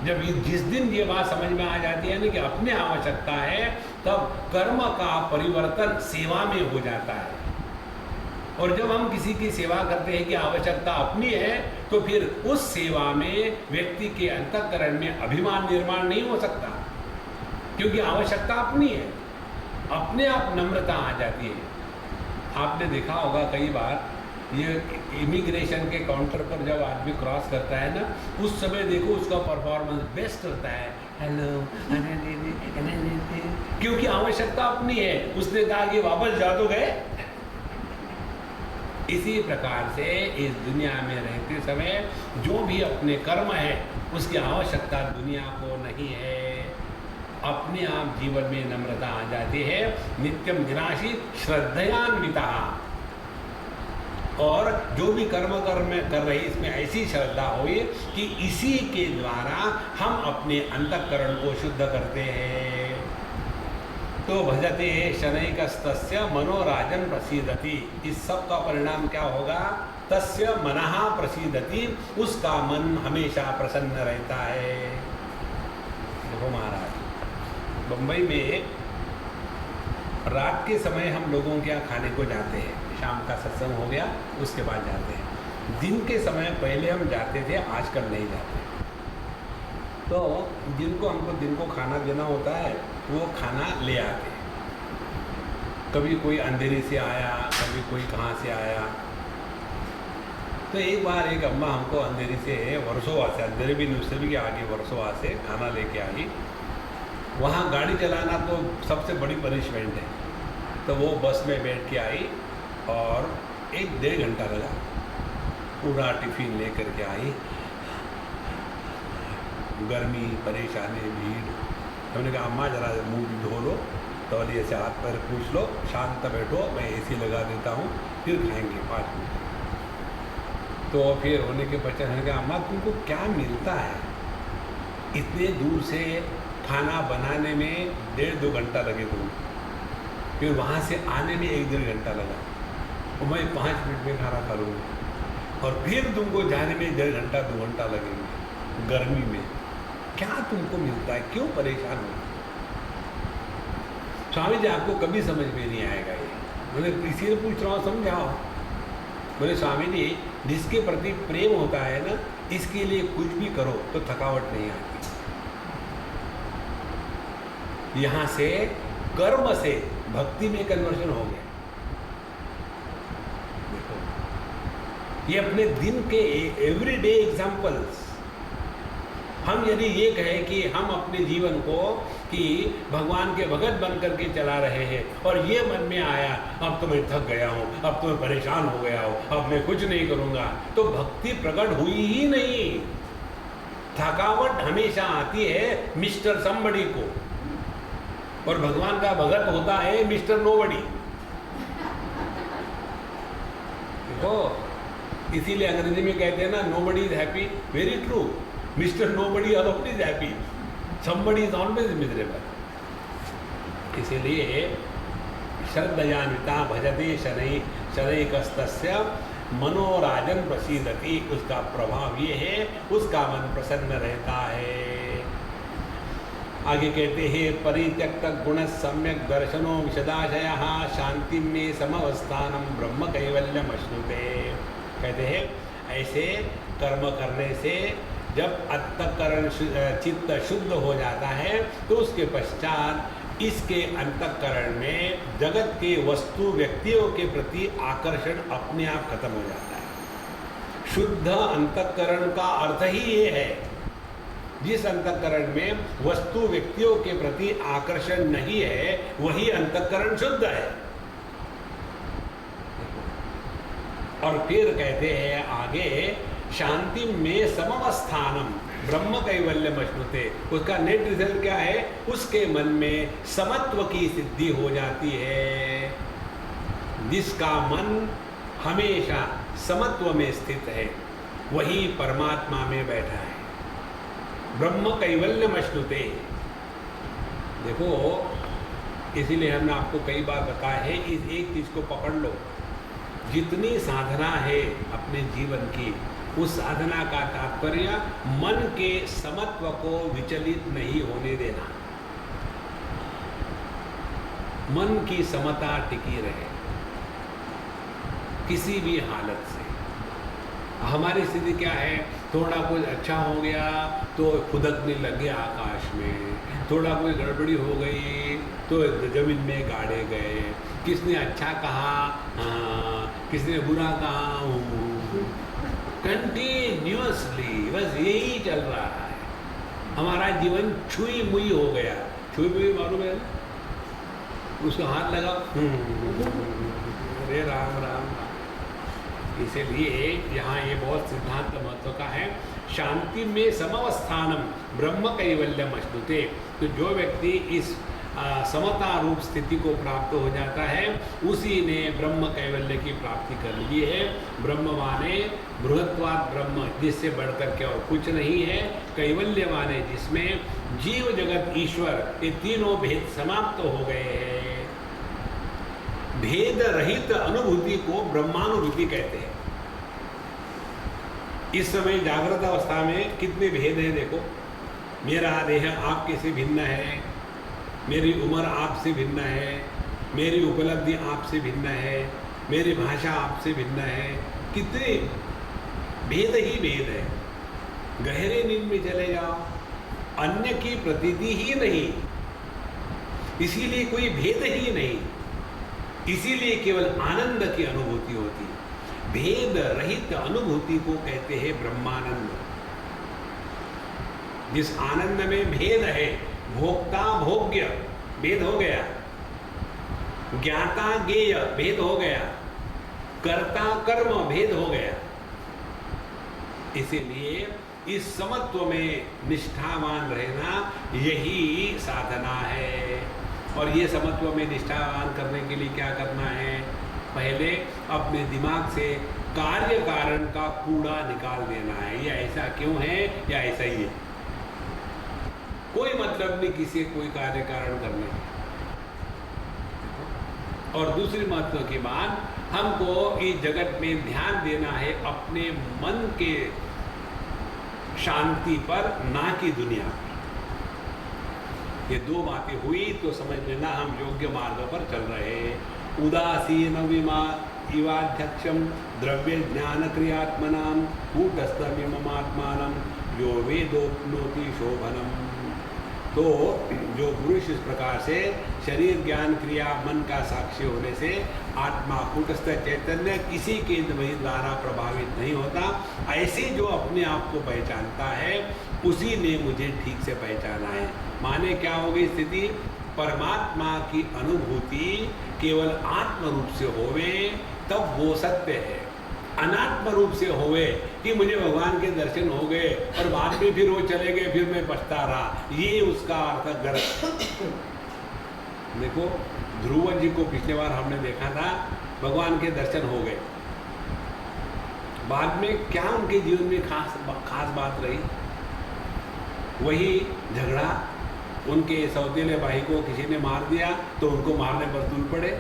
जब जिस दिन ये बात समझ में आ जाती है ना कि अपनी आवश्यकता है, तब कर्म का परिवर्तन सेवा में हो जाता है। और जब हम किसी की सेवा करते हैं कि आवश्यकता अपनी है, तो फिर उस सेवा में व्यक्ति के अंतःकरण में अभिमान निर्माण नहीं हो सकता, क्योंकि आवश्यकता अपनी है, अपने आप नम्रता आ जाती है। आपने देखा होगा कई बार ये इमिग्रेशन के काउंटर पर जब आदमी क्रॉस करता है ना, उस समय देखो उसका परफॉर्मेंस बेस्ट होता है, हेलो, क्योंकि आवश्यकता अपनी है। उसने कहा कि वापस जा तो गए। इसी प्रकार से इस दुनिया में रहते समय जो भी अपने कर्म है उसकी आवश्यकता दुनिया को नहीं है, अपने आप जीवन में नम्रता आ जाती है। नित्यम विनाशी श्रद्धयान्विता, और जो भी कर्म कर रही इसमें ऐसी श्रद्धा हुई कि इसी के द्वारा हम अपने अंतःकरण को शुद्ध करते हैं। तो भजते शनैकस्तस्य मनोराजन प्रसीदति, इस सब का परिणाम क्या होगा? तस्य मनः प्रसीदति, उसका मन हमेशा प्रसन्न रहता है। देखो महाराज, बम्बई में रात के समय हम लोगों के यहाँ खाने को जाते हैं, शाम का सत्संग हो गया उसके बाद जाते हैं। दिन के समय पहले हम जाते थे, आजकल नहीं जाते। तो जिनको हमको दिन को खाना देना होता है वो खाना ले आते हैं। कभी कोई अंधेरे से आया, कभी कोई कहाँ से आया। तो एक बार एक अम्मा हमको अंधेरी से, वर्सोवा से, अंधेरे भी उससे भी आगे वर्सोवा से खाना लेके आई। वहाँ गाड़ी चलाना तो सबसे बड़ी पनिशमेंट है। तो वो बस में बैठ के आई और 1-1.5 घंटा लगा, पूरा टिफिन लेकर के आई। गर्मी, परेशानी, भीड़। हमने कहा अम्मा जरा मुँह भी धो लो, तौलिए से हाथ पैर पूछ लो, शांत बैठो, मैं एसी लगा देता हूँ, फिर खाएंगे 5 मिनट। तो फिर होने के पश्चात मैंने कहा अम्मा तुमको क्या मिलता है? इतने दूर से खाना बनाने में 1.5-2 घंटा लगे तुम, फिर वहाँ से आने में 1-1.5 घंटा लगा, और मैं 5 मिनट में खाना खा लूँगा, और फिर तुमको जाने में 1.5 घंटा 2 घंटा लगेंगे गर्मी में। क्या तुमको मिलता है? क्यों परेशान हो? स्वामी जी आपको कभी समझ में नहीं आएगा ये। मैंने इसीलिए पूछ रहा हूँ, समझाओ। बोले स्वामी जी जिसके प्रति प्रेम होता है ना, इसके लिए कुछ भी करो तो थकावट नहीं आती। यहाँ से कर्म से भक्ति में कन्वर्जन हो गया। देखो ये अपने दिन के एवरीडे एग्जाम्पल्स। हम यदि ये कहें कि हम अपने जीवन को कि भगवान के भगत बन करके चला रहे हैं, और ये मन में आया अब तो मैं थक गया हूँ, अब तो मैं परेशान हो गया हूँ, अब मैं कुछ नहीं करूँगा, तो भक्ति प्रकट हुई ही नहीं। थकावट हमेशा आती है मिस्टर समबडी को, और भगवान का भगत होता है मिस्टर नोबडी। देखो इसीलिए अंग्रेजी में कहते हैं ना, nobody is happy. Very true. Mr. Nobody alone is happy. Somebody is always miserable. इसीलिए श्रद्धयान्विता भजते शनैकस्तस्य मनोराजन प्रसीदति, उसका प्रभाव ये है उसका मन प्रसन्न रहता है। आगे कहते हैं परित्यक्त गुण सम्यक दर्शनो विशदाशयः शांति में समवस्थानम ब्रह्म कैवल्यम अश्नुते। कहते हैं ऐसे कर्म करने से जब अंतःकरण चित्त शुद्ध हो जाता है, तो उसके पश्चात इसके अंतःकरण में जगत के वस्तु व्यक्तियों के प्रति आकर्षण अपने आप खत्म हो जाता है। शुद्ध अंतःकरण का अर्थ ही ये है जिस अंतःकरण में वस्तु व्यक्तियों के प्रति आकर्षण नहीं है वही अंतःकरण शुद्ध है। और फिर कहते हैं आगे, शांति में समवस्थानम ब्रह्म कैवल्यम अश्नुते। उसका नेट रिजल्ट क्या है? उसके मन में समत्व की सिद्धि हो जाती है। जिसका मन हमेशा समत्व में स्थित है वही परमात्मा में बैठा है। ब्रह्म कैवल्यम अश्नुते। देखो, इसीलिए हमने आपको कई बार बताया है, इस एक चीज को पकड़ लो। जितनी साधना है अपने जीवन की, उस साधना का तात्पर्य मन के समत्व को विचलित नहीं होने देना। मन की समता टिकी रहे किसी भी हालत से। हमारी स्थिति क्या है? थोड़ा कुछ अच्छा हो गया तो खुदकने लगे आकाश में, थोड़ा कोई गड़बड़ी हो गई तो जमीन में गाड़े गए। किसने अच्छा कहा, हाँ, किसने बुरा कहा, कंटिन्यूअसली बस यही चल रहा है। हमारा जीवन छुई मुई हो गया। छुई मुई मालूम है? उसका हाथ लगा, अरे राम राम राम। इसलिए यहाँ ये बहुत सिद्धांत महत्व का है। शांति में समवस्थानम ब्रह्म कैवल्यम अश्नुते। तो जो व्यक्ति इस समता रूप स्थिति को प्राप्त हो जाता है उसी ने ब्रह्म कैवल्य की प्राप्ति कर ली है। ब्रह्म माने बृहत्वात् ब्रह्म, जिससे बढ़कर के और कुछ नहीं है। कैवल्य माने जिसमें जीव जगत ईश्वर ये तीनों भेद समाप्त हो गए हैं। भेद रहित अनुभूति को ब्रह्मानुभूति कहते हैं। इस समय जागृत अवस्था में कितने भेद हैं देखो। मेरा देह आपके से भिन्न है, मेरी उम्र आपसे भिन्न है, मेरी उपलब्धि आपसे भिन्न है, मेरी भाषा आपसे भिन्न है। कितने भेद ही भेद है। गहरे नींद में चले जाओ, अन्य की प्रतीति ही नहीं, इसीलिए कोई भेद ही नहीं, इसीलिए केवल आनंद की अनुभूति होती है। भेद रहित अनुभूति को कहते हैं ब्रह्मानंद। जिस आनंद में भेद है, भोक्ता भोग्य भेद हो गया, ज्ञाता ज्ञेय भेद हो गया, कर्ता कर्म भेद हो गया। इसीलिए इस समत्व में निष्ठावान रहना यही साधना है। और ये समत्व में निष्ठावान करने के लिए क्या करना है? पहले अपने दिमाग से कार्य कारण का कूड़ा निकाल देना है। ये ऐसा क्यों है या ऐसा ही है, कोई मतलब नहीं किसी कोई कार्य कारण करने। और दूसरी महत्व की बात, हमको इस जगत में ध्यान देना है अपने मन के शांति पर, ना कि दुनिया पर। ये दो बातें हुई तो समझ लेना हम योग्य मार्ग पर चल रहे हैं। उदासीन इवाध्यक्षम द्रव्य ज्ञान क्रियात्मनाम कूटस्थमिमात्मानम यो वेदोपनोति शोभनम। तो जो पुरुष इस प्रकार से शरीर ज्ञान क्रिया मन का साक्षी होने से आत्मा कूटस्थ चैतन्य किसी के द्वारा प्रभावित नहीं होता, ऐसे जो अपने आप को पहचानता है उसी ने मुझे ठीक से पहचाना है। माने क्या हो गई स्थिति? परमात्मा की अनुभूति केवल आत्म रूप से होवे तब वो सत्य है। अनात्म रूप से होवे कि मुझे भगवान के दर्शन हो गए और बाद में फिर वो चले गए, फिर मैं पछता रहा, ये उसका अर्थ गलत। देखो, ध्रुव जी को पिछले बार हमने देखा था, भगवान के दर्शन हो गए, बाद में क्या उनके जीवन में खास बात रही? वही झगड़ा, उनके सौतेले भाई को किसी ने मार दिया तो उनको मारने पर तुल पड़े।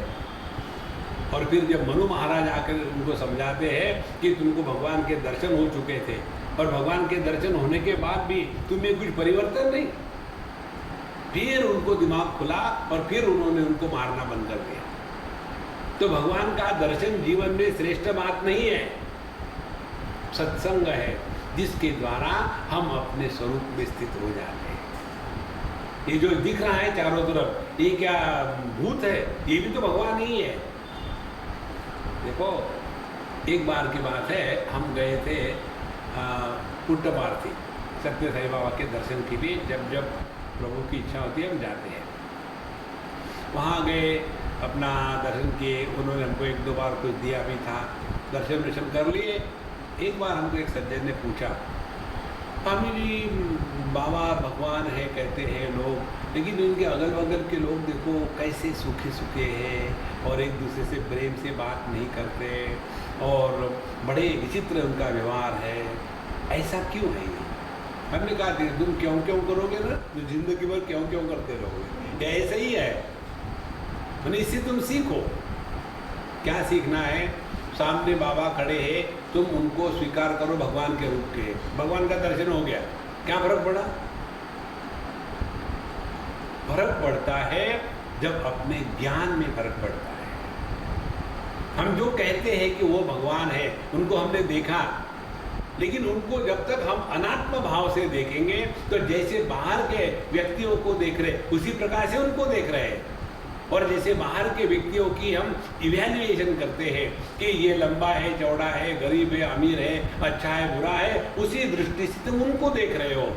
और फिर जब मनु महाराज आकर उनको समझाते हैं कि तुमको भगवान के दर्शन हो चुके थे और भगवान के दर्शन होने के बाद भी तुम्हें कुछ परिवर्तन नहीं, फिर उनको दिमाग खुला और फिर उन्होंने उनको मारना बंद कर दिया। तो भगवान का दर्शन जीवन में श्रेष्ठ बात नहीं है, सत्संग है जिसके द्वारा हम अपने स्वरूप में स्थित हो जाते हैं। ये जो दिख रहा है चारों तरफ, ये क्या भूत है? ये भी तो भगवान ही है। देखो, एक बार की बात है, हम गए थे पुट्टपार्थी, सत्य साई बाबा के दर्शन के लिए जब जब प्रभु की इच्छा होती है हम जाते हैं। वहाँ गए, अपना दर्शन किए, उन्होंने हमको एक दो बार कुछ दिया भी था, दर्शन कर लिए। एक बार हमको एक सज्जन ने पूछा, स्वामी जी बाबा भगवान है कहते हैं लोग, लेकिन उनके अगल बगल के लोग देखो कैसे सूखे सूखे हैं और एक दूसरे से प्रेम से बात नहीं करते और बड़े विचित्र उनका व्यवहार है, ऐसा क्यों है ये? हमने कहा तुम क्यों करोगे ना, तो जिंदगी भर क्यों करते रहोगे, ये ऐसा ही है। मैंने इससे तुम सीखो। क्या सीखना है? सामने बाबा खड़े हैं, तुम उनको स्वीकार करो भगवान के रूप के। भगवान का दर्शन हो गया, क्या फर्क पड़ा? फर्क पड़ता है जब अपने ज्ञान में फर्क पड़ता है। हम जो कहते हैं कि वो भगवान है, उनको हमने देखा, लेकिन उनको जब तक हम अनात्म भाव से देखेंगे तो जैसे बाहर के व्यक्तियों को देख रहे उसी प्रकार से उनको देख रहे हैं। और जैसे बाहर के व्यक्तियों की हम इवैल्यूएशन करते हैं कि ये लंबा है, चौड़ा है, गरीब है, अमीर है, अच्छा है, बुरा है, उसी दृष्टि से तुम उनको देख रहे हो।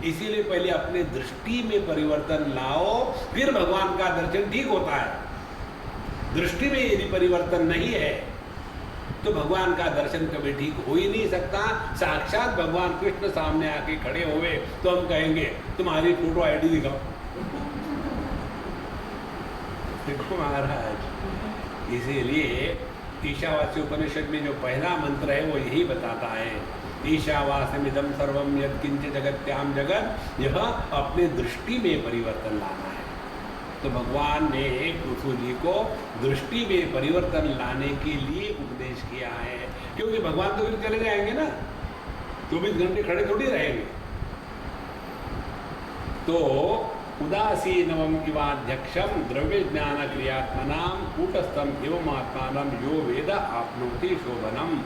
इसीलिए पहले अपने दृष्टि में परिवर्तन लाओ, फिर भगवान का दर्शन ठीक होता है। दृष्टि में यदि परिवर्तन नहीं है तो भगवान का दर्शन कभी ठीक हो ही नहीं सकता। साक्षात भगवान कृष्ण सामने आके खड़े हुए तो हम कहेंगे तुम्हारी फोटो आईडी दिखाओ। देखो महाराज, इसीलिए ईशावास्य उपनिषद में जो पहला मंत्र है वो यही बताता है, ईशावास्यमिदं सर्वं यत्किंच जगत्याम जगत, यह अपने दृष्टि में परिवर्तन लाना है। तो भगवान ने पृथु जी को दृष्टि में परिवर्तन लाने के लिए उपदेश किया है, क्योंकि भगवान तो फिर चले जाएंगे ना, 24 घंटे खड़े थोड़ी रहेंगे। तो उदासीनवम इवाध्यक्षम द्रव्य ज्ञान क्रियात्मनाम कूटस्थम एवं आत्मानम यो वेद आपनोति शोभनम,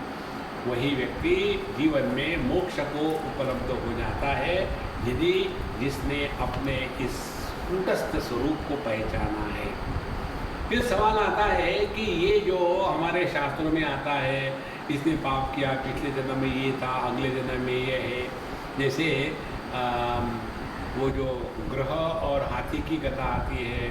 वही व्यक्ति जीवन में मोक्ष को उपलब्ध हो जाता है यदि जिसने अपने इस कूटस्थ स्वरूप को पहचाना है। फिर सवाल आता है कि ये जो हमारे शास्त्रों में आता है, इसने पाप किया, पिछले जन्म में ये था, अगले जन्म में ये है। जैसे वो जो ग्रह और हाथी की कथा आती है,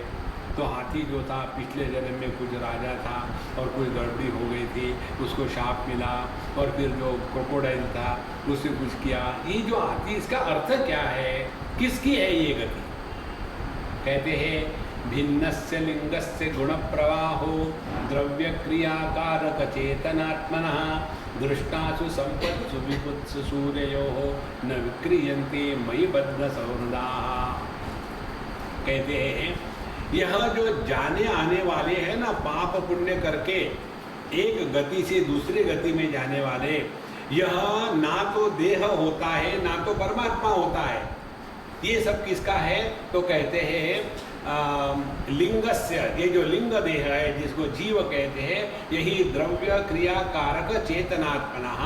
तो हाथी जो था पिछले जन्म में कुछ राजा था और कुछ गड़बड़ी हो गई थी, उसको शाप मिला, और फिर जो क्रोकोडाइल था उससे कुछ किया। ये जो हाथी, इसका अर्थ क्या है, किसकी है ये गति? कहते हैं भिन्नस्य लिंगस्य गुण प्रवाहो द्रव्य क्रियाकारक चेतनात्मनः दृष्टासु संपत्सु विपुत्सु सूर्यो न विक्रियन्ते मयि बद्ध सौहृदाः। कहते हैं यह जो जाने आने वाले हैं ना, पाप पुण्य करके एक गति से दूसरे गति में जाने वाले, यह ना तो देह होता है ना तो परमात्मा होता है। ये सब किसका है? तो कहते हैं लिंगस्य, ये जो लिंग देह है जिसको जीव कहते हैं, यही द्रव्य क्रिया कारक चेतनात्मनः,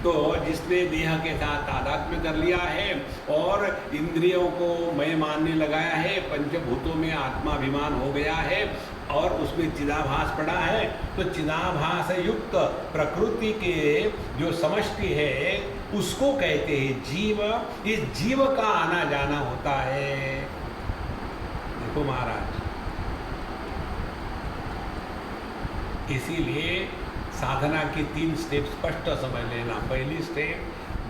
तो जिसने देह के साथ तादात्म्य कर लिया है और इंद्रियों को मैं मानने लगाया है, पंचभूतों में आत्माभिमान हो गया है और उसमें चिदाभास पड़ा है, तो चिदाभास युक्त प्रकृति के जो समष्टि है उसको कहते हैं जीव। इस जीव का आना जाना होता है। देखो महाराज, इसीलिए साधना की 3 स्टेप स्पष्ट समझ लेना। पहली स्टेप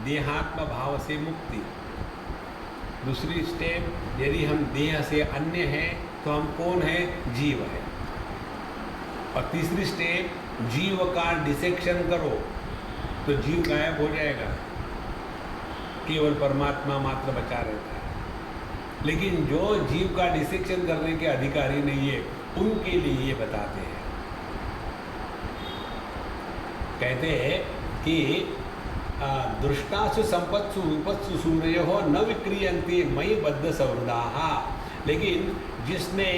देहात्म भाव से मुक्ति, दूसरी स्टेप यदि हम देह से अन्य हैं तो हम कौन है? जीव है। और तीसरी स्टेप जीव का डिसेक्शन करो तो जीव गायब हो जाएगा, केवल परमात्मा मात्र बचा रहता है। लेकिन जो जीव का डिसेक्शन करने के अधिकारी नहीं है उनके लिए ये बताते हैं। कहते हैं कि दृष्टासु संपत्सु विपत्सु सूर्यो न विक्रियन्ते मयि बद्ध सौहृदाः। लेकिन जिसने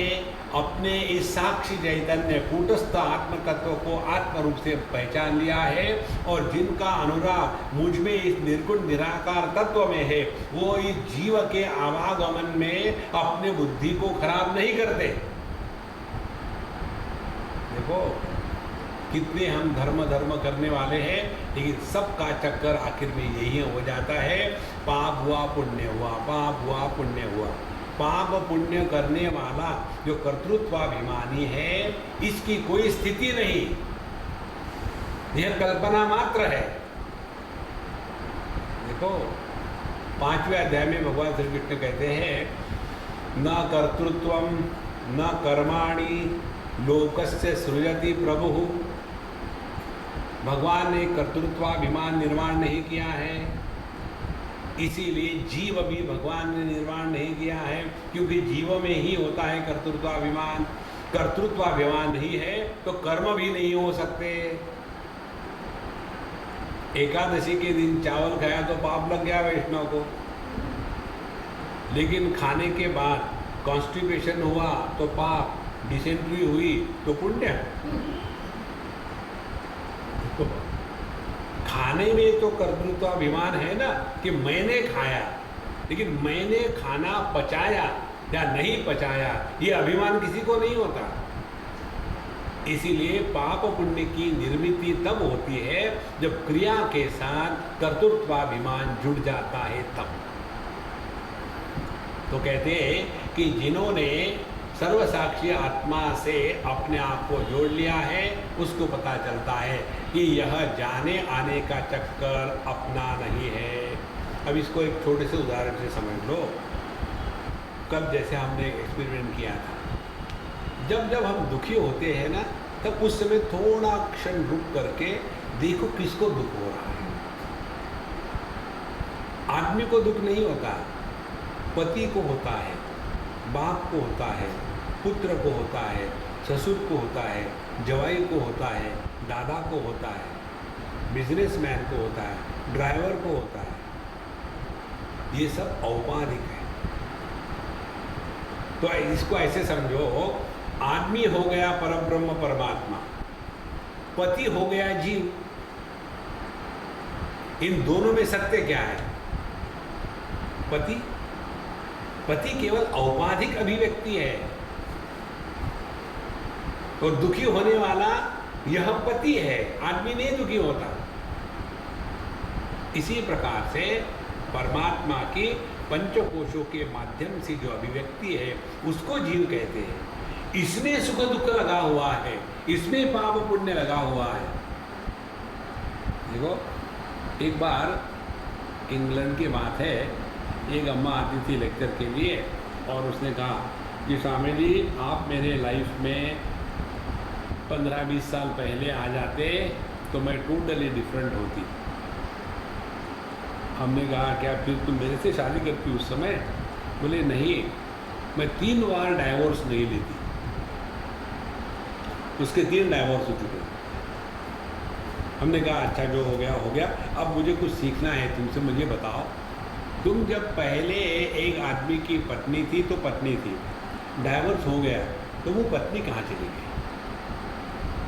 अपने इस साक्षी चैतन्य कूटस्थ आत्म तत्व को आत्म रूप से पहचान लिया है और जिनका अनुराग मुझ में इस निर्गुण निराकार तत्व में है, वो इस जीव के आवागमन में अपने बुद्धि को खराब नहीं करते। देखो कितने हम धर्म धर्म करने वाले हैं, लेकिन सबका चक्कर आखिर में यही हो जाता है, पाप हुआ पुण्य हुआ, पाप हुआ पुण्य हुआ। पाप पुण्य करने वाला जो कर्तृत्वाभिमानी है, इसकी कोई स्थिति नहीं, यह कल्पना मात्र है। देखो 5वें अध्याय में भगवान श्री कृष्ण कहते हैं, न कर्तृत्वम न कर्माणि लोकस्य सृजति प्रभु। भगवान ने कर्तृत्वाभिमान निर्माण नहीं किया है, इसीलिए जीव भी भगवान ने निर्माण नहीं किया है, क्योंकि जीव में ही होता है कर्तृत्वाभिमान। कर्तृत्वाभिमान नहीं है तो कर्म भी नहीं हो सकते। एकादशी के दिन चावल खाया तो पाप लग गया वैष्णव को, लेकिन खाने के बाद कॉन्स्टिपेशन हुआ तो पाप, डिसेंट्री हुई तो पुण्य। तो खाने में तो कर्तृत्वाभिमान है ना, कि मैंने खाया, लेकिन मैंने खाना पचाया या नहीं पचाया, ये अभिमान किसी को नहीं होता। इसीलिए पाप पुण्य की निर्मिति तब होती है जब क्रिया के साथ कर्तृत्वाभिमान जुड़ जाता है तब। तो कहते हैं कि जिन्होंने सर्वसाक्षी आत्मा से अपने आप को जोड़ लिया है, उसको पता चलता है कि यह जाने आने का चक्कर अपना नहीं है। अब इसको एक छोटे से उदाहरण से समझ लो। कल जैसे हमने एक्सपेरिमेंट किया था, जब जब हम दुखी होते हैं ना, तब उस समय थोड़ा क्षण रुक करके देखो किसको दुख हो रहा है। आदमी को दुख नहीं होता, पति को होता है, बाप को होता है, पुत्र को होता है, ससुर को होता है, जवाई को होता है, दादा को होता है, बिजनेसमैन को होता है, ड्राइवर को होता है। ये सब औपचारिक है। तो इसको ऐसे समझो, आदमी हो गया परब्रह्म परमात्मा, पति हो गया जीव। इन दोनों में सत्य क्या है? पति केवल औपाधिक अभिव्यक्ति है, और दुखी होने वाला यह पति है, आदमी नहीं दुखी होता। इसी प्रकार से परमात्मा की पंचकोशों के माध्यम से जो अभिव्यक्ति है, उसको जीव कहते हैं। इसमें सुख दुख लगा हुआ है, इसमें पाप पुण्य लगा हुआ है। देखो, एक बार इंग्लैंड की बात है, एक अम्मा आती थी लेक्चर के लिए, और उसने कहा कि स्वामी जी, आप मेरे लाइफ में 15-20 साल पहले आ जाते तो मैं टोटली डिफरेंट होती। हमने कहा क्या फिर तुम मेरे से शादी करती उस समय? बोले नहीं, मैं 3 बार डाइवोर्स नहीं लेती। उसके 3 डाइवोर्स हो चुके। हमने कहा अच्छा, जो हो गया हो गया, अब मुझे कुछ सीखना है तुमसे। मुझे बताओ, तुम जब पहले एक आदमी की पत्नी थी तो पत्नी थी, डाइवोर्स हो गया तो वो पत्नी कहाँ चली गई?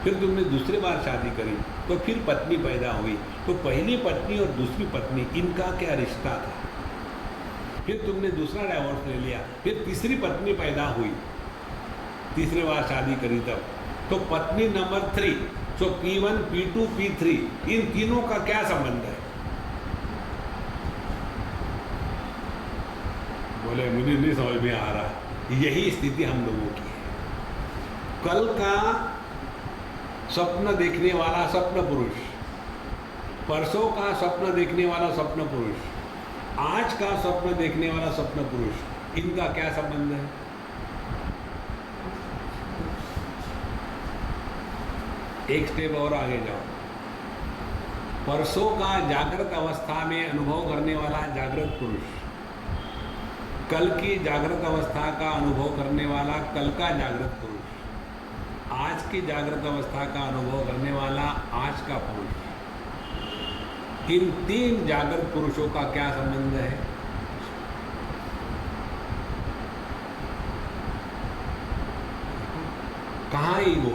फिर तुमने दूसरी बार शादी करी तो फिर पत्नी पैदा हुई, तो पहली पत्नी और दूसरी पत्नी, इनका क्या रिश्ता था? फिर तुमने दूसरा डाइवोर्स ले लिया, फिर तीसरी पत्नी पैदा हुई, तीसरी बार शादी करी तब, तो पत्नी नंबर 3, सो P1, P2, P3, इन तीनों का क्या संबंध है? बोले मुझे नहीं समझ में आ रहा। यही स्थिति हम लोगों की है। कल का स्वप्न देखने वाला स्वप्न पुरुष, परसों का स्वप्न देखने वाला स्वप्न पुरुष, आज का स्वप्न देखने वाला स्वप्न पुरुष, इनका क्या संबंध है? एक स्टेप और आगे जाओ। परसों का जागृत अवस्था में अनुभव करने वाला जागृत पुरुष, कल की जागृत अवस्था का अनुभव करने वाला कल का जागृत पुरुष, आज की जागृत अवस्था का अनुभव करने वाला आज का पुरुष, इन 3 जागृत पुरुषों का क्या संबंध है? कहाँ ईगो?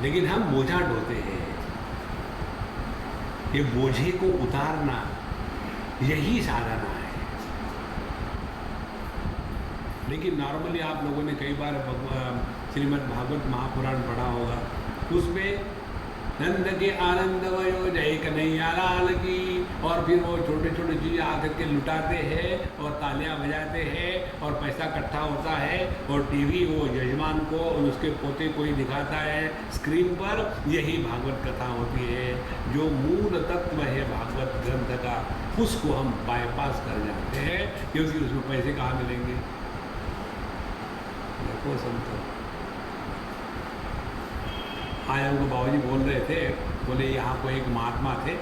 लेकिन हम बोझा ढोते हैं। ये बोझे को उतारना, यही साधना है। लेकिन नॉर्मली आप लोगों ने कई बार श्रीमद् भागवत महापुराण पढ़ा होगा, उसमें नंद के आनंद वयो जय कन्हैया लाल की, और फिर वो छोटे छोटे चीज़ आकर के लुटाते हैं और तालियां बजाते हैं और पैसा इकट्ठा होता है, और टीवी वो यजमान को और उसके पोते को ही दिखाता है स्क्रीन पर। यही भागवत कथा होती है। जो मूल तत्व है भागवत ग्रंथ का, उसको हम बाईपास कर जाते हैं, क्योंकि उसमें पैसे कहाँ मिलेंगे। देखो संतो, आज हमको बाबूजी बोल रहे थे, बोले यहाँ को एक महात्मा थे,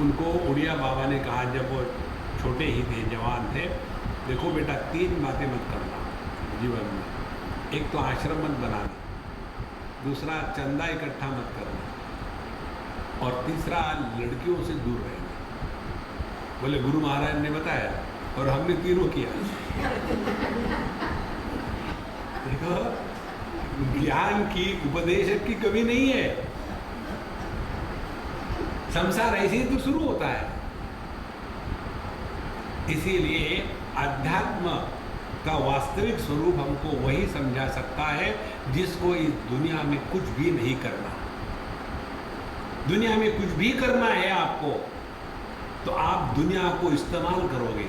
उनको उड़िया बाबा ने कहा जब वो छोटे ही थे, जवान थे, देखो बेटा 3 बातें मत करना जीवन में। एक तो आश्रम मत बनाना, दूसरा चंदा इकट्ठा मत करना, और तीसरा लड़कियों से दूर रहना। बोले गुरु महाराज ने बताया और हमने तीनों किया। देखो ज्ञान की, उपदेशक की कमी नहीं है। संसार ऐसे ही तो शुरू होता है। इसीलिए अध्यात्म का वास्तविक स्वरूप हमको वही समझा सकता है जिसको इस दुनिया में कुछ भी नहीं करना। दुनिया में कुछ भी करना है आपको, तो आप दुनिया को इस्तेमाल करोगे।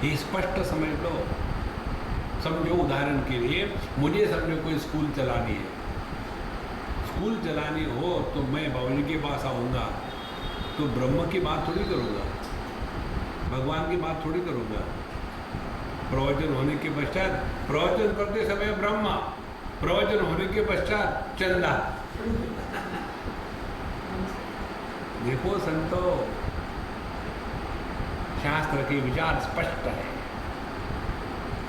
ये स्पष्ट समझ लो। समझो उदाहरण के लिए, मुझे समझो कोई स्कूल चलानी है, स्कूल चलानी हो तो मैं बाबूजी के पास आऊँगा तो ब्रह्म की बात थोड़ी करूँगा, भगवान की बात थोड़ी करूँगा। प्रवचन होने के पश्चात, प्रवचन करते समय ब्रह्मा, प्रवचन होने के पश्चात चंदा। देखो संतो, शास्त्र के विचार स्पष्ट है।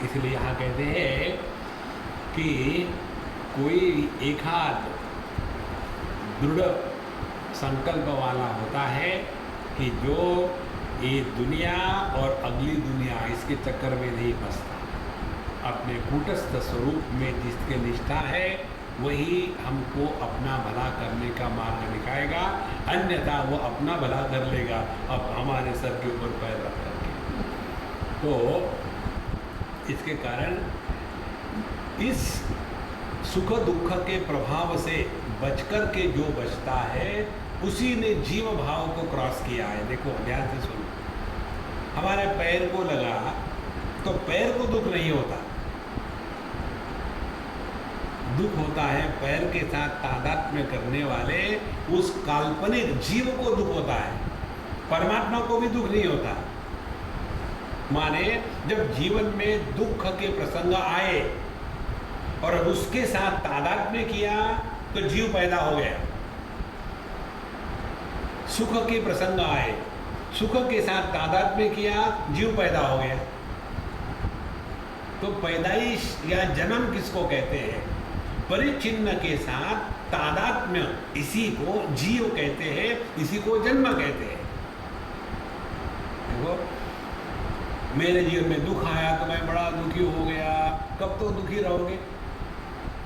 इसलिए यहाँ कहते हैं कि कोई एकाध दृढ़ संकल्प वाला होता है कि जो ये दुनिया और अगली दुनिया इसके चक्कर में नहीं फंसता। अपने कूटस्थ स्वरूप में जिसके निष्ठा है वही हमको अपना भला करने का मार्ग दिखाएगा, अन्यथा वो अपना भला कर लेगा अब हमारे सर के ऊपर पैर रख करके। तो इसके कारण इस सुख दुख के प्रभाव से बचकर के जो बचता है उसी ने जीव भाव को क्रॉस किया है। देखो ध्यान से सुनो, हमारे पैर को लगा तो पैर को दुख नहीं होता, दुख होता है पैर के साथ तादात्म्य करने वाले उस काल्पनिक जीव को दुख होता है, परमात्मा को भी दुख नहीं होता। माने जब जीवन में दुख के प्रसंग आए और उसके साथ तादात्म्य किया तो जीव पैदा हो गया। सुख के प्रसंग आए, सुख के साथ तादात्म्य किया, जीव पैदा हो गया। तो पैदाइश या जन्म किसको कहते हैं? परिचिन्न के साथ तादात्म्य, इसी को जीव कहते हैं, इसी को जन्म कहते हैं। देखो मेरे जीवन में दुख आया तो मैं बड़ा दुखी हो गया, कब तो दुखी रहोगे?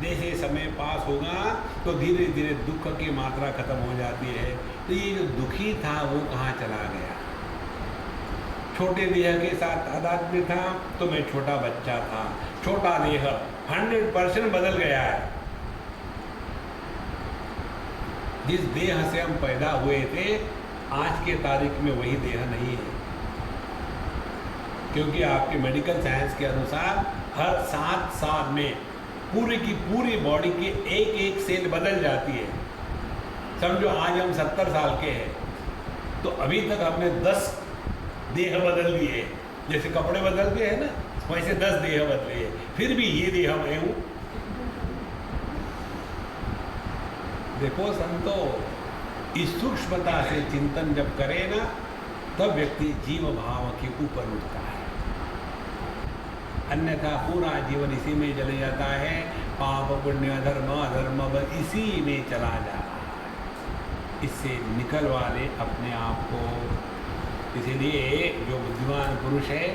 जैसे समय पास होगा तो धीरे धीरे दुख की मात्रा खत्म हो जाती है। तो ये जो दुखी था वो कहाँ चला गया? छोटे देह के साथ तादात्म्य था तो मैं छोटा बच्चा था, छोटा देह 100% बदल गया है। जिस देह से हम पैदा हुए थे आज के तारीख में वही देह नहीं है, क्योंकि आपके मेडिकल साइंस के अनुसार हर 7 साल में पूरी की पूरी बॉडी की एक एक सेल बदल जाती है। समझो आज हम 70 साल के हैं तो अभी तक हमने 10 देह बदल दिए। जैसे कपड़े बदलते हैं ना, वैसे 10 देह बदले हैं, फिर भी ये देह मैं हूँ। देखो संतो, इस सूक्ष्मता से चिंतन जब करे ना तब व्यक्ति जीव भाव के ऊपर उठता है, अन्यथा पूरा जीवन इसी में चले जाता है। पाप पुण्य धर्म अधर्म इसी में चला जा रहा है। इससे निकल वाले अपने आप को। इसीलिए जो बुद्धिमान पुरुष है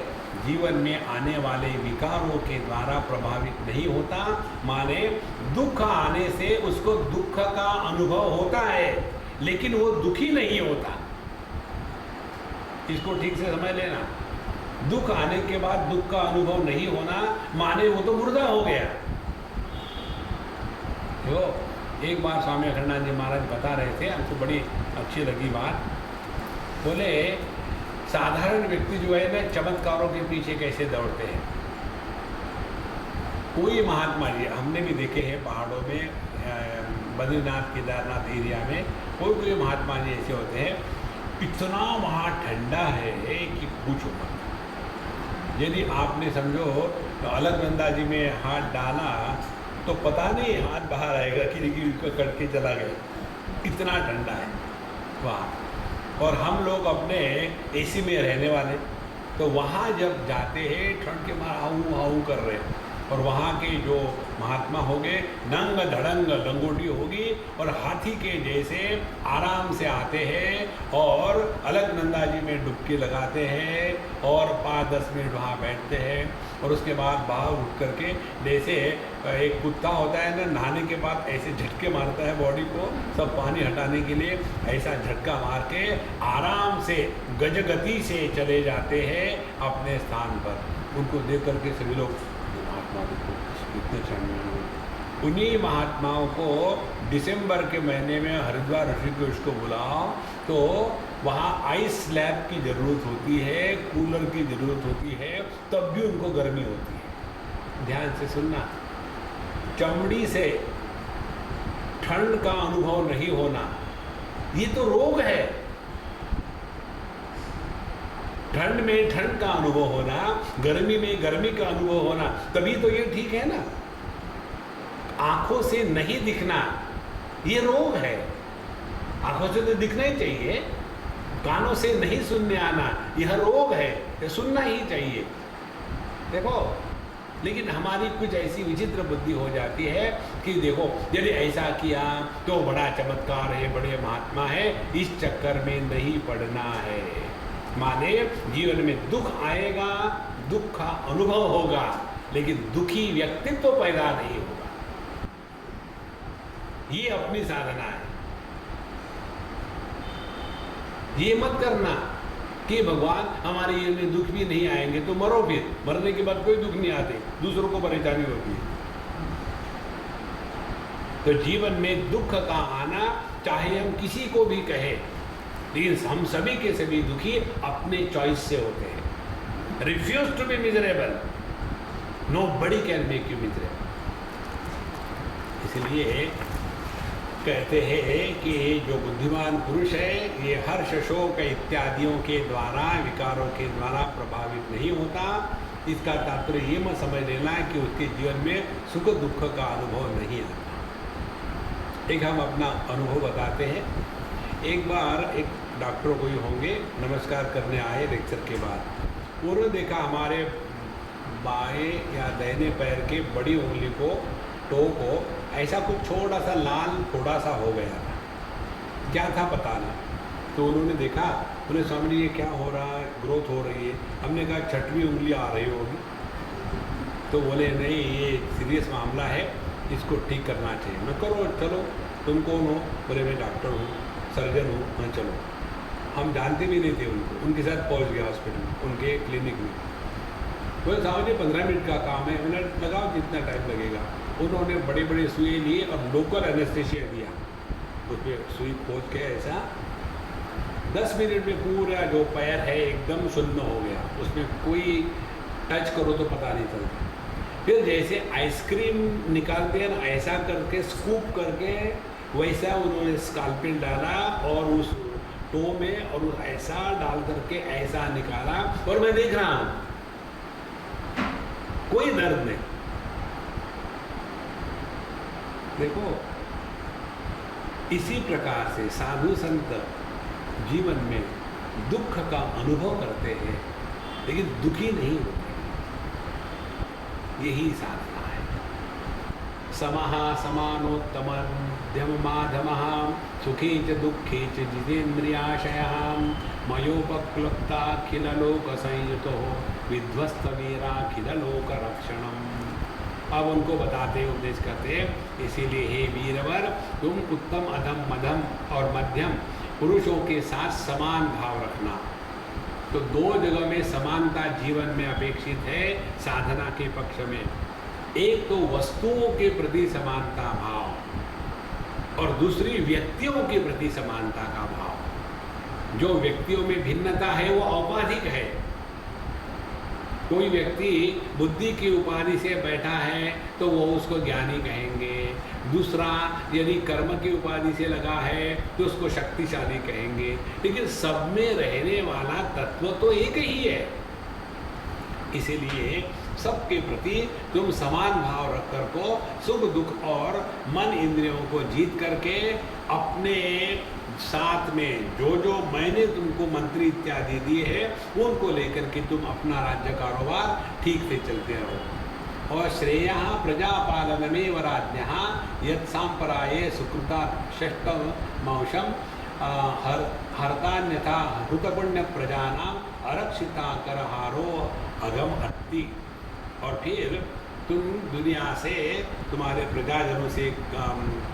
जीवन में आने वाले विकारों के द्वारा प्रभावित नहीं होता। माने दुख आने से उसको दुख का अनुभव होता है लेकिन वो दुखी नहीं होता। इसको ठीक से समझ लेना। दुख आने के बाद दुख का अनुभव नहीं होना माने वो तो मुर्दा हो गया। जो एक बार स्वामी अखंडानंद जी महाराज बता रहे थे, हमको बड़ी अच्छी लगी बात। बोले साधारण व्यक्ति जो है ना चमत्कारों के पीछे कैसे दौड़ते हैं। कोई महात्मा जी हमने भी देखे हैं पहाड़ों में, बद्रीनाथ केदारनाथ एरिया में कोई महात्मा जी ऐसे होते हैं, इतना वहाँ ठंडा है कि पूछो मत। यदि आपने समझो तो अलकनंदा जी में हाथ डाला तो पता नहीं हाथ बाहर आएगा कि कट के चला गया, इतना ठंडा है वहाँ। और हम लोग अपने एसी में रहने वाले, तो वहाँ जब जाते हैं ठंड के मार हाऊ हाऊ कर रहे हैं, और वहाँ के जो महात्मा होंगे नंग धड़ंग लंगोटी होगी और हाथी के जैसे आराम से आते हैं और अलकनंदा जी में डुबकी लगाते हैं और 5-10 मिनट वहाँ बैठते हैं, और उसके बाद बाहर उठ करके जैसे एक कुत्ता होता है ना नहाने के बाद ऐसे झटके मारता है बॉडी को सब पानी हटाने के लिए, ऐसा झटका मार के आराम से गजगति से चले जाते हैं अपने स्थान पर। उनको देख करके सभी लोग महात्मा देखो कितने चंगे। उन्हीं महात्माओं को दिसंबर के महीने में हरिद्वार ऋषिकेश को बुलाओ तो वहाँ आइस स्लैब की ज़रूरत होती है, कूलर की ज़रूरत होती है, तब भी उनको गर्मी होती है। ध्यान से सुनना, चमड़ी से ठंड का अनुभव नहीं होना ये तो रोग है। ठंड में ठंड का अनुभव होना, गर्मी में गर्मी का अनुभव होना, तभी तो ये ठीक है ना। आंखों से नहीं दिखना ये रोग है। आंखों से तो दिखना ही चाहिए, कानों से नहीं सुनने आना यह रोग है, ये सुनना ही चाहिए। देखो लेकिन हमारी कुछ ऐसी विचित्र बुद्धि हो जाती है कि देखो यदि ऐसा किया तो बड़ा चमत्कार है, बड़े महात्मा है, इस चक्कर में नहीं पड़ना है। माने जीवन में दुख आएगा, दुख का अनुभव होगा, लेकिन दुखी व्यक्तित्व तो पैदा नहीं होगा। ये अपनी साधना है। ये मत करना कि भगवान हमारे जीवन में दुख भी नहीं आएंगे तो मरो, फिर मरने के बाद कोई दुख नहीं आते, दूसरों को परेशानी होती है। तो जीवन में दुख का आना चाहे हम किसी को भी कहें, लेकिन हम सभी के सभी दुखी अपने चॉइस से होते हैं। Refuse to be miserable, nobody can make you miserable. इसलिए कहते हैं कि जो बुद्धिमान पुरुष है ये हर्ष शोक इत्यादियों के द्वारा, विकारों के द्वारा प्रभावित नहीं होता। इसका तात्पर्य ये मत समझ लेना कि उसके जीवन में सुख दुख का अनुभव नहीं आता। एक हम अपना अनुभव बताते हैं। एक बार एक डॉक्टर कोई होंगे, नमस्कार करने आए लेक्चर के बाद। उन्होंने देखा हमारे बाएं या दाहिने पैर के बड़ी उंगली को, टो को ऐसा कुछ छोटा सा लाल थोड़ा सा हो गया था। क्या था पता नहीं। तो उन्होंने देखा, बोले स्वामी जी ये क्या हो रहा है, ग्रोथ हो रही है। हमने कहा 6वीं उंगली आ रही होगी। तो बोले नहीं ये सीरियस मामला है, इसको ठीक करना चाहिए। मैं करो चलो, तुम कौन हो? बोले मैं डॉक्टर हूँ, सर्जन हूँ। मैं चलो, हम जानते भी नहीं थे उनको। उनके साथ पहुँच गया हॉस्पिटल में, उनके क्लिनिक में। बोले साहब जी 15 मिनट का काम है। मैंने लगाओ जितना टाइम लगेगा। उन्होंने बड़े बड़े सुई लिए और लोकल एनेस्थेसिया दिया, उसमें सुई खोज के ऐसा 10 मिनट में पूरा जो पैर है एकदम शून्य हो गया, उसमें कोई टच करो तो पता नहीं चलता। फिर जैसे आइसक्रीम निकालते हैं ना, ऐसा करके स्कूप करके वैसा उन्होंने स्काल्पेल डाला और उस टो में और ऐसा डाल करके ऐसा निकाला, और मैं देख रहा हूँ कोई दर्द नहीं। देखो इसी प्रकार से साधु संत जीवन में दुख का अनुभव करते हैं लेकिन दुखी नहीं होते। यही साधना है। समः समानोत्तमः माधमः सुखे च दुःखे च जितेन्द्रियाशयः मयोपक्लुप्ताखिललोकसंयुतो विध्वस्तवीराखिललोकरक्षणम्। अब उनको बताते हैं, उपदेश करते हैं। इसीलिए हे वीरवर, तुम उत्तम अधम मध्यम और मध्यम पुरुषों के साथ समान भाव रखना। तो दो जगह में समानता जीवन में अपेक्षित है साधना के पक्ष में। एक तो वस्तुओं के प्रति समानता भाव और दूसरी व्यक्तियों के प्रति समानता का भाव। जो व्यक्तियों में भिन्नता है वो औपाधिक है। कोई व्यक्ति बुद्धि की उपाधि से बैठा है तो वो उसको ज्ञानी कहेंगे, दूसरा यदि कर्म की उपाधि से लगा है तो उसको शक्तिशाली कहेंगे, लेकिन सब में रहने वाला तत्व तो एक ही है। इसीलिए सबके प्रति तुम समान भाव रख कर को सुख दुख और मन इंद्रियों को जीत करके अपने साथ में जो मैंने तुमको मंत्री इत्यादि दिए हैं उनको लेकर के तुम अपना राज्य कारोबार ठीक से चलते रहो। और श्रेया प्रजापालनमेव राज्ञः यत् सांपराये सुकृता षष्ठमंशम हर्तान्यथा हृतपुण्य प्रजानाम अरक्षिता करहारो अगम हत्ति। और फिर तुम दुनिया से तुम्हारे प्रजाजनों से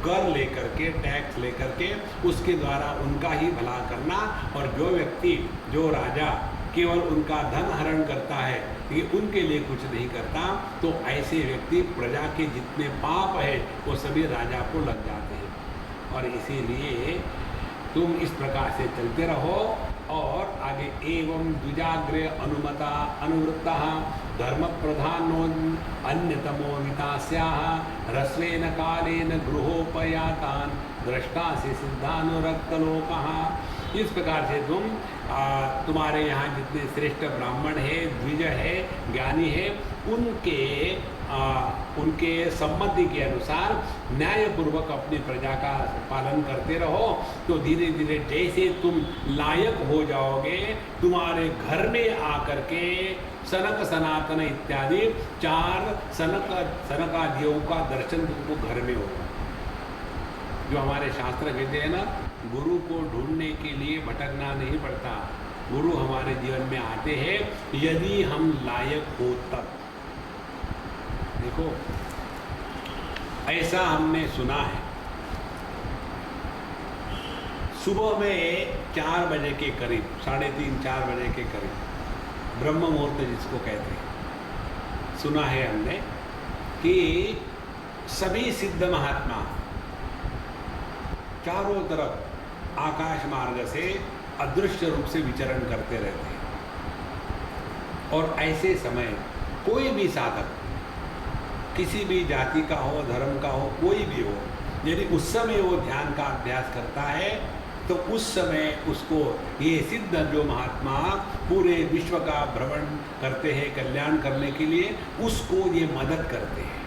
कर लेकर के टैक्स लेकर के उसके द्वारा उनका ही भला करना, और जो व्यक्ति जो राजा केवल उनका धन हरण करता है ये उनके लिए कुछ नहीं करता, तो ऐसे व्यक्ति प्रजा के जितने पाप है वो सभी राजा को लग जाते हैं। और इसीलिए तुम इस प्रकार से चलते रहो। और आगे एवं द्विजाग्रे अनुमता अनुवृत्ता धर्म प्रधानो अन्यतमो वितास्याः ह्रस्वेन कालेन गृहोपयातान दृष्टासि सिद्धानुरक्तलोकः। इस प्रकार से तुम तुम्हारे यहाँ जितने श्रेष्ठ ब्राह्मण है, द्विज है, ज्ञानी है, उनके सम्मति के अनुसार न्यायपूर्वक अपनी प्रजा का पालन करते रहो। तो धीरे धीरे जैसे तुम लायक हो जाओगे, तुम्हारे घर में आकर के सनक सनातन इत्यादि 4 सनकादियों का दर्शन तुमको घर में होगा। जो हमारे शास्त्र कहते हैं ना, गुरु को ढूंढने के लिए भटकना नहीं पड़ता, गुरु हमारे जीवन में आते हैं यदि हम लायक हो तब। देखो ऐसा हमने सुना है, सुबह में 4 बजे के करीब, 3:30-4 बजे के करीब ब्रह्म मुहूर्त जिसको कहते हैं, सुना है हमने कि सभी सिद्ध महात्मा चारों तरफ आकाश मार्ग से अदृश्य रूप से विचरण करते रहते हैं। और ऐसे समय कोई भी साधक, किसी भी जाति का हो, धर्म का हो, कोई भी हो, यदि उस समय वो ध्यान का अभ्यास करता है तो उस समय उसको ये सिद्ध जो महात्मा पूरे विश्व का भ्रमण करते हैं कल्याण करने के लिए, उसको ये मदद करते हैं।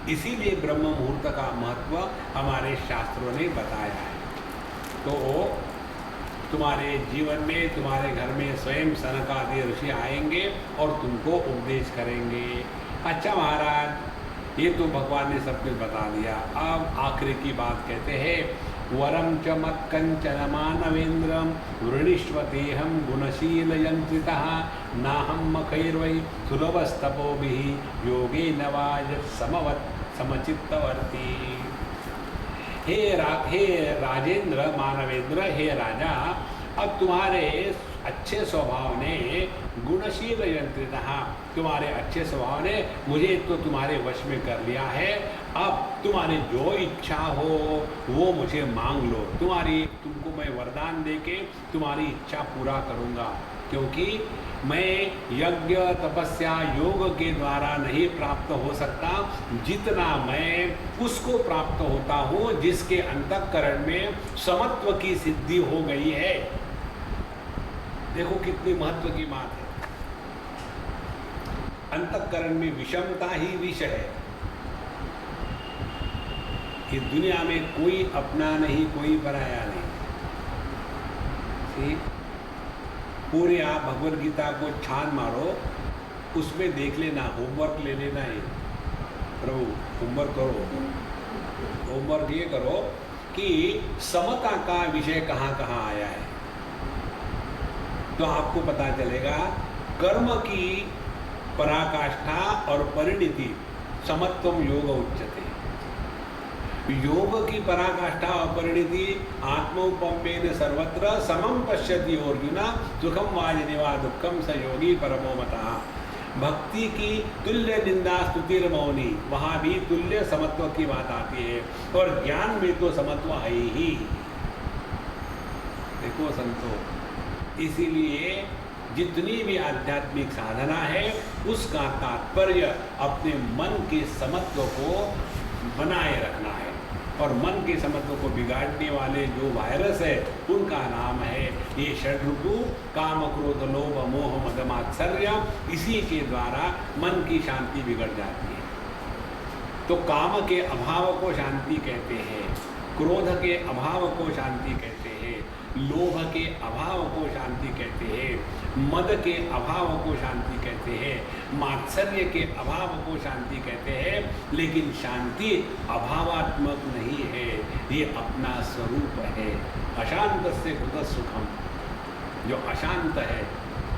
इसीलिए ब्रह्म मुहूर्त का महत्व हमारे शास्त्रों ने बताया है। तो तुम्हारे जीवन में, तुम्हारे घर में स्वयं सनकादि ऋषि आएंगे और तुमको उपदेश करेंगे। अच्छा महाराज, ये तो भगवान ने सब कुछ बता दिया, अब आखिरी की बात कहते हैं, वरम च मत्कंचन मानवेन्द्रम वृणीष्वतेहम गुणशील यंत्रितः नाहम मखैर्वै सुलभस्तपोभिः योगे नवाज समवत् समचित्तवर्ती। हे राजेंद्र, मानवेंद्र, हे राजा, अब तुम्हारे अच्छे स्वभाव ने गुणशील यंत्रितः, तुम्हारे अच्छे स्वभाव ने मुझे तो तुम्हारे वश में कर लिया है। अब तुम्हारी जो इच्छा हो वो मुझे मांग लो, तुमको मैं वरदान देके तुम्हारी इच्छा पूरा करूँगा, क्योंकि मैं यज्ञ तपस्या योग के द्वारा नहीं प्राप्त हो सकता, जितना मैं उसको प्राप्त होता हूँ जिसके अंतःकरण में समत्व की सिद्धि हो गई है। देखो कितनी महत्व की बात है। अंतःकरण में विषमता ही विष है। ये दुनिया में कोई अपना नहीं, कोई पराया नहीं। ठीक? पूरे आप भगवद गीता को छान मारो, उसमें देख लेना, होमवर्क ले लेना है। प्रभु होमवर्क करो, होमवर्क ये करो कि समता का विषय कहाँ कहाँ आया है, तो आपको पता चलेगा कर्म की पराकाष्ठा और परिणति समत्वम योग उच्यते। योग की पराकाष्ठा अपरिणति आत्मोपम्येन सर्वत्र समम पश्यति अर्जुन सुखम वाजनि वा दुखम स योगी परमो मतः। भक्ति की तुल्य निंदा स्तुतिर मौनी, वहाँ भी तुल्य समत्व की बात आती है, और ज्ञान में तो समत्व है ही। देखो संतो, इसीलिए जितनी भी आध्यात्मिक साधना है उसका तात्पर्य अपने मन के समत्व को बनाए रखना है, और मन के समत्व को बिगाड़ने वाले जो वायरस है उनका नाम है ये षड्ऋतु, काम क्रोध लोभ मोह मद मात्सर्य। इसी के द्वारा मन की शांति बिगड़ जाती है। तो काम के अभाव को शांति कहते हैं, क्रोध के अभाव को शांति कहते हैं, लोभ के अभाव को शांति कहते हैं, मद के अभाव को शांति कहते हैं, मात्सर्य के अभाव को शांति कहते हैं। लेकिन शांति अभावात्मक नहीं है, ये अपना स्वरूप है। अशांत से कुत सुखम, जो अशांत है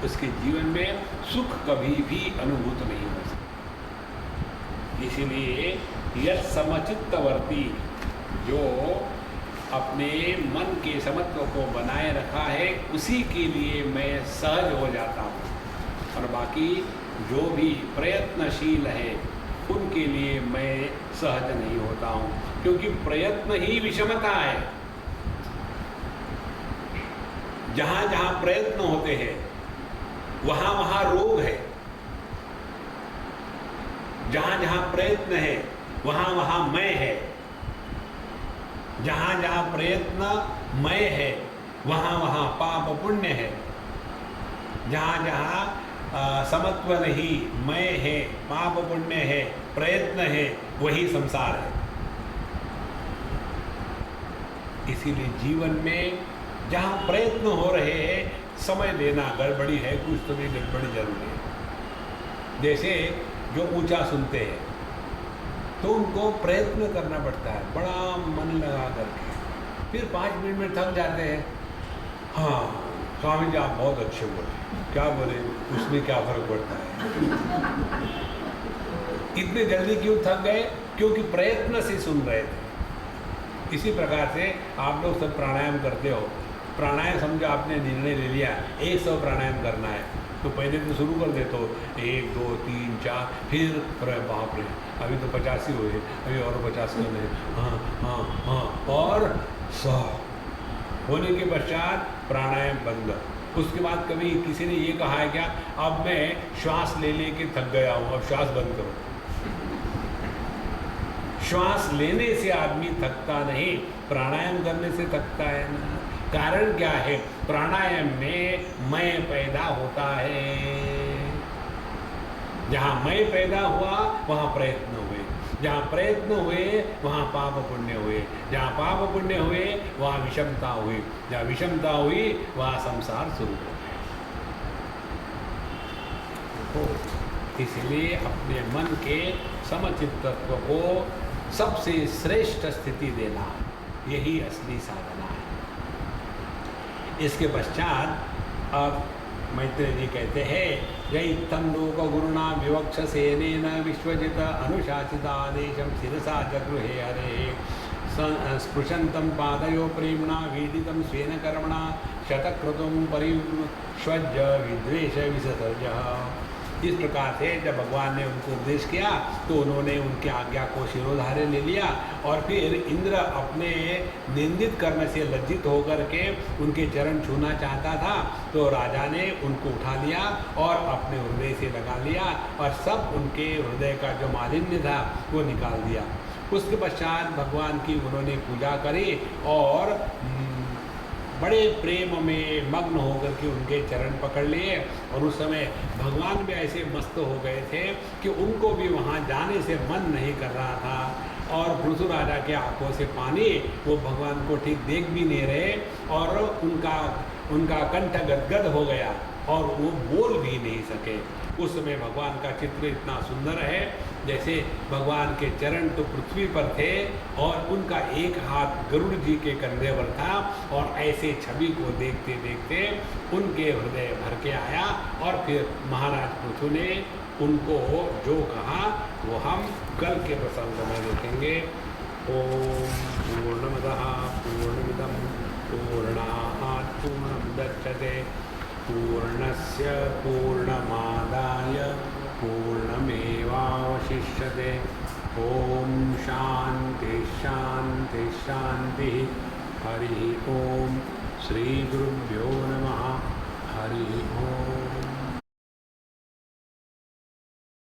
उसके जीवन में सुख कभी भी अनुभूत नहीं हो सकता। इसीलिए यह समचित्तवर्ती, जो अपने मन के समत्व को बनाए रखा है, उसी के लिए मैं सहज हो जाता हूँ, और बाकी जो भी प्रयत्नशील है उनके लिए मैं सहज नहीं होता हूँ, क्योंकि प्रयत्न ही विषमता है। जहाँ जहाँ प्रयत्न होते हैं वहाँ वहाँ रोग है, जहाँ जहाँ प्रयत्न है वहाँ वहाँ मैं है, जहाँ जहाँ प्रयत्न मय है वहाँ वहाँ पाप पुण्य है, जहाँ जहाँ समत्व नहीं मय है, पाप पुण्य है, प्रयत्न है, वही संसार है। इसीलिए जीवन में जहाँ प्रयत्न हो रहे हैं समय देना गड़बड़ी है, कुछ तो भी गड़बड़ी जरूरी है। जैसे जो ऊंचा सुनते हैं तो उनको प्रयत्न करना पड़ता है बड़ा मन लगा करके, फिर 5 मिनट में थक जाते हैं। हाँ स्वामी जी आप बहुत अच्छे बोले, क्या बोले, उसमें क्या फर्क पड़ता है। इतने जल्दी क्यों थक गए? क्योंकि प्रयत्न से सुन रहे थे। इसी प्रकार से आप लोग सब प्राणायाम करते हो, प्राणायाम समझो आपने निर्णय ले लिया 100 प्राणायाम करना है, तो पहले तो शुरू कर देते हो 1 2 3 4, फिर बाप रे अभी तो 85 हुए, अभी और 85 होने, हाँ हाँ हाँ, और 100 होने के पश्चात प्राणायाम बंद। उसके बाद कभी किसी ने ये कहा है क्या, अब मैं श्वास ले के थक गया हूँ, अब श्वास बंद करो। श्वास लेने से आदमी थकता नहीं, प्राणायाम करने से थकता है ना। कारण क्या है? प्राणायाम में मैं पैदा होता है। जहाँ मैं पैदा हुआ वहाँ प्रयत्न हुए, जहाँ प्रयत्न हुए वहाँ पाप पुण्य हुए, जहाँ पाप पुण्य हुए वहाँ विषमता हुई, जहाँ विषमता हुई वहाँ संसार शुरू हो गया। इसलिए अपने मन के समचित्तत्व को सबसे श्रेष्ठ स्थिति देना, यही असली साधना है। इसके पश्चात अब मैत्रेय जी कहते हैं, यैत्थं लोक गुरुणा विवक्ष सेनेन विश्वजित अनुशासित आदेशम शिरसा जगृहे हरे स्पृशन्तं पादयो प्रेम्णा वीडितं स्वेन कर्मणा शतक्रतुं परिष्वज्य विद्वेष विसर्जः। इस प्रकार से जब भगवान ने उनको उपदेश किया तो उन्होंने उनकी आज्ञा को शिरोधार्य ले लिया, और फिर इंद्र अपने निंदित करने से लज्जित होकर के उनके चरण छूना चाहता था, तो राजा ने उनको उठा लिया और अपने हृदय से लगा लिया, और सब उनके हृदय का जो मालिन्य था वो निकाल दिया। उसके पश्चात भगवान की उन्होंने पूजा करी और बड़े प्रेम में मग्न होकर के उनके चरण पकड़ लिए, और उस समय भगवान भी ऐसे मस्त हो गए थे कि उनको भी वहाँ जाने से मन नहीं कर रहा था, और पृथु राजा के आंखों से पानी, वो भगवान को ठीक देख भी नहीं रहे, और उनका कंठ गदगद हो गया और वो बोल भी नहीं सके। उस समय भगवान का चित्र इतना सुंदर है, जैसे भगवान के चरण तो पृथ्वी पर थे और उनका एक हाथ गरुड़ जी के कंधे पर था, और ऐसे छवि को देखते देखते उनके हृदय भर के आया। और फिर महाराज पृथु ने उनको जो कहा वो हम कल के प्रसंग में देखेंगे। ॐ पूर्णमदः पूर्णमिदं पूर्णात् पूर्णमुदच्यते पूर्णस्य पूर्णमादाय पूर्णमेवावशिष्यते। ॐ शान्ति शान्ति शान्तिः। हरिः ॐ। श्रीगुरुभ्यो नमः। हरिः ॐ।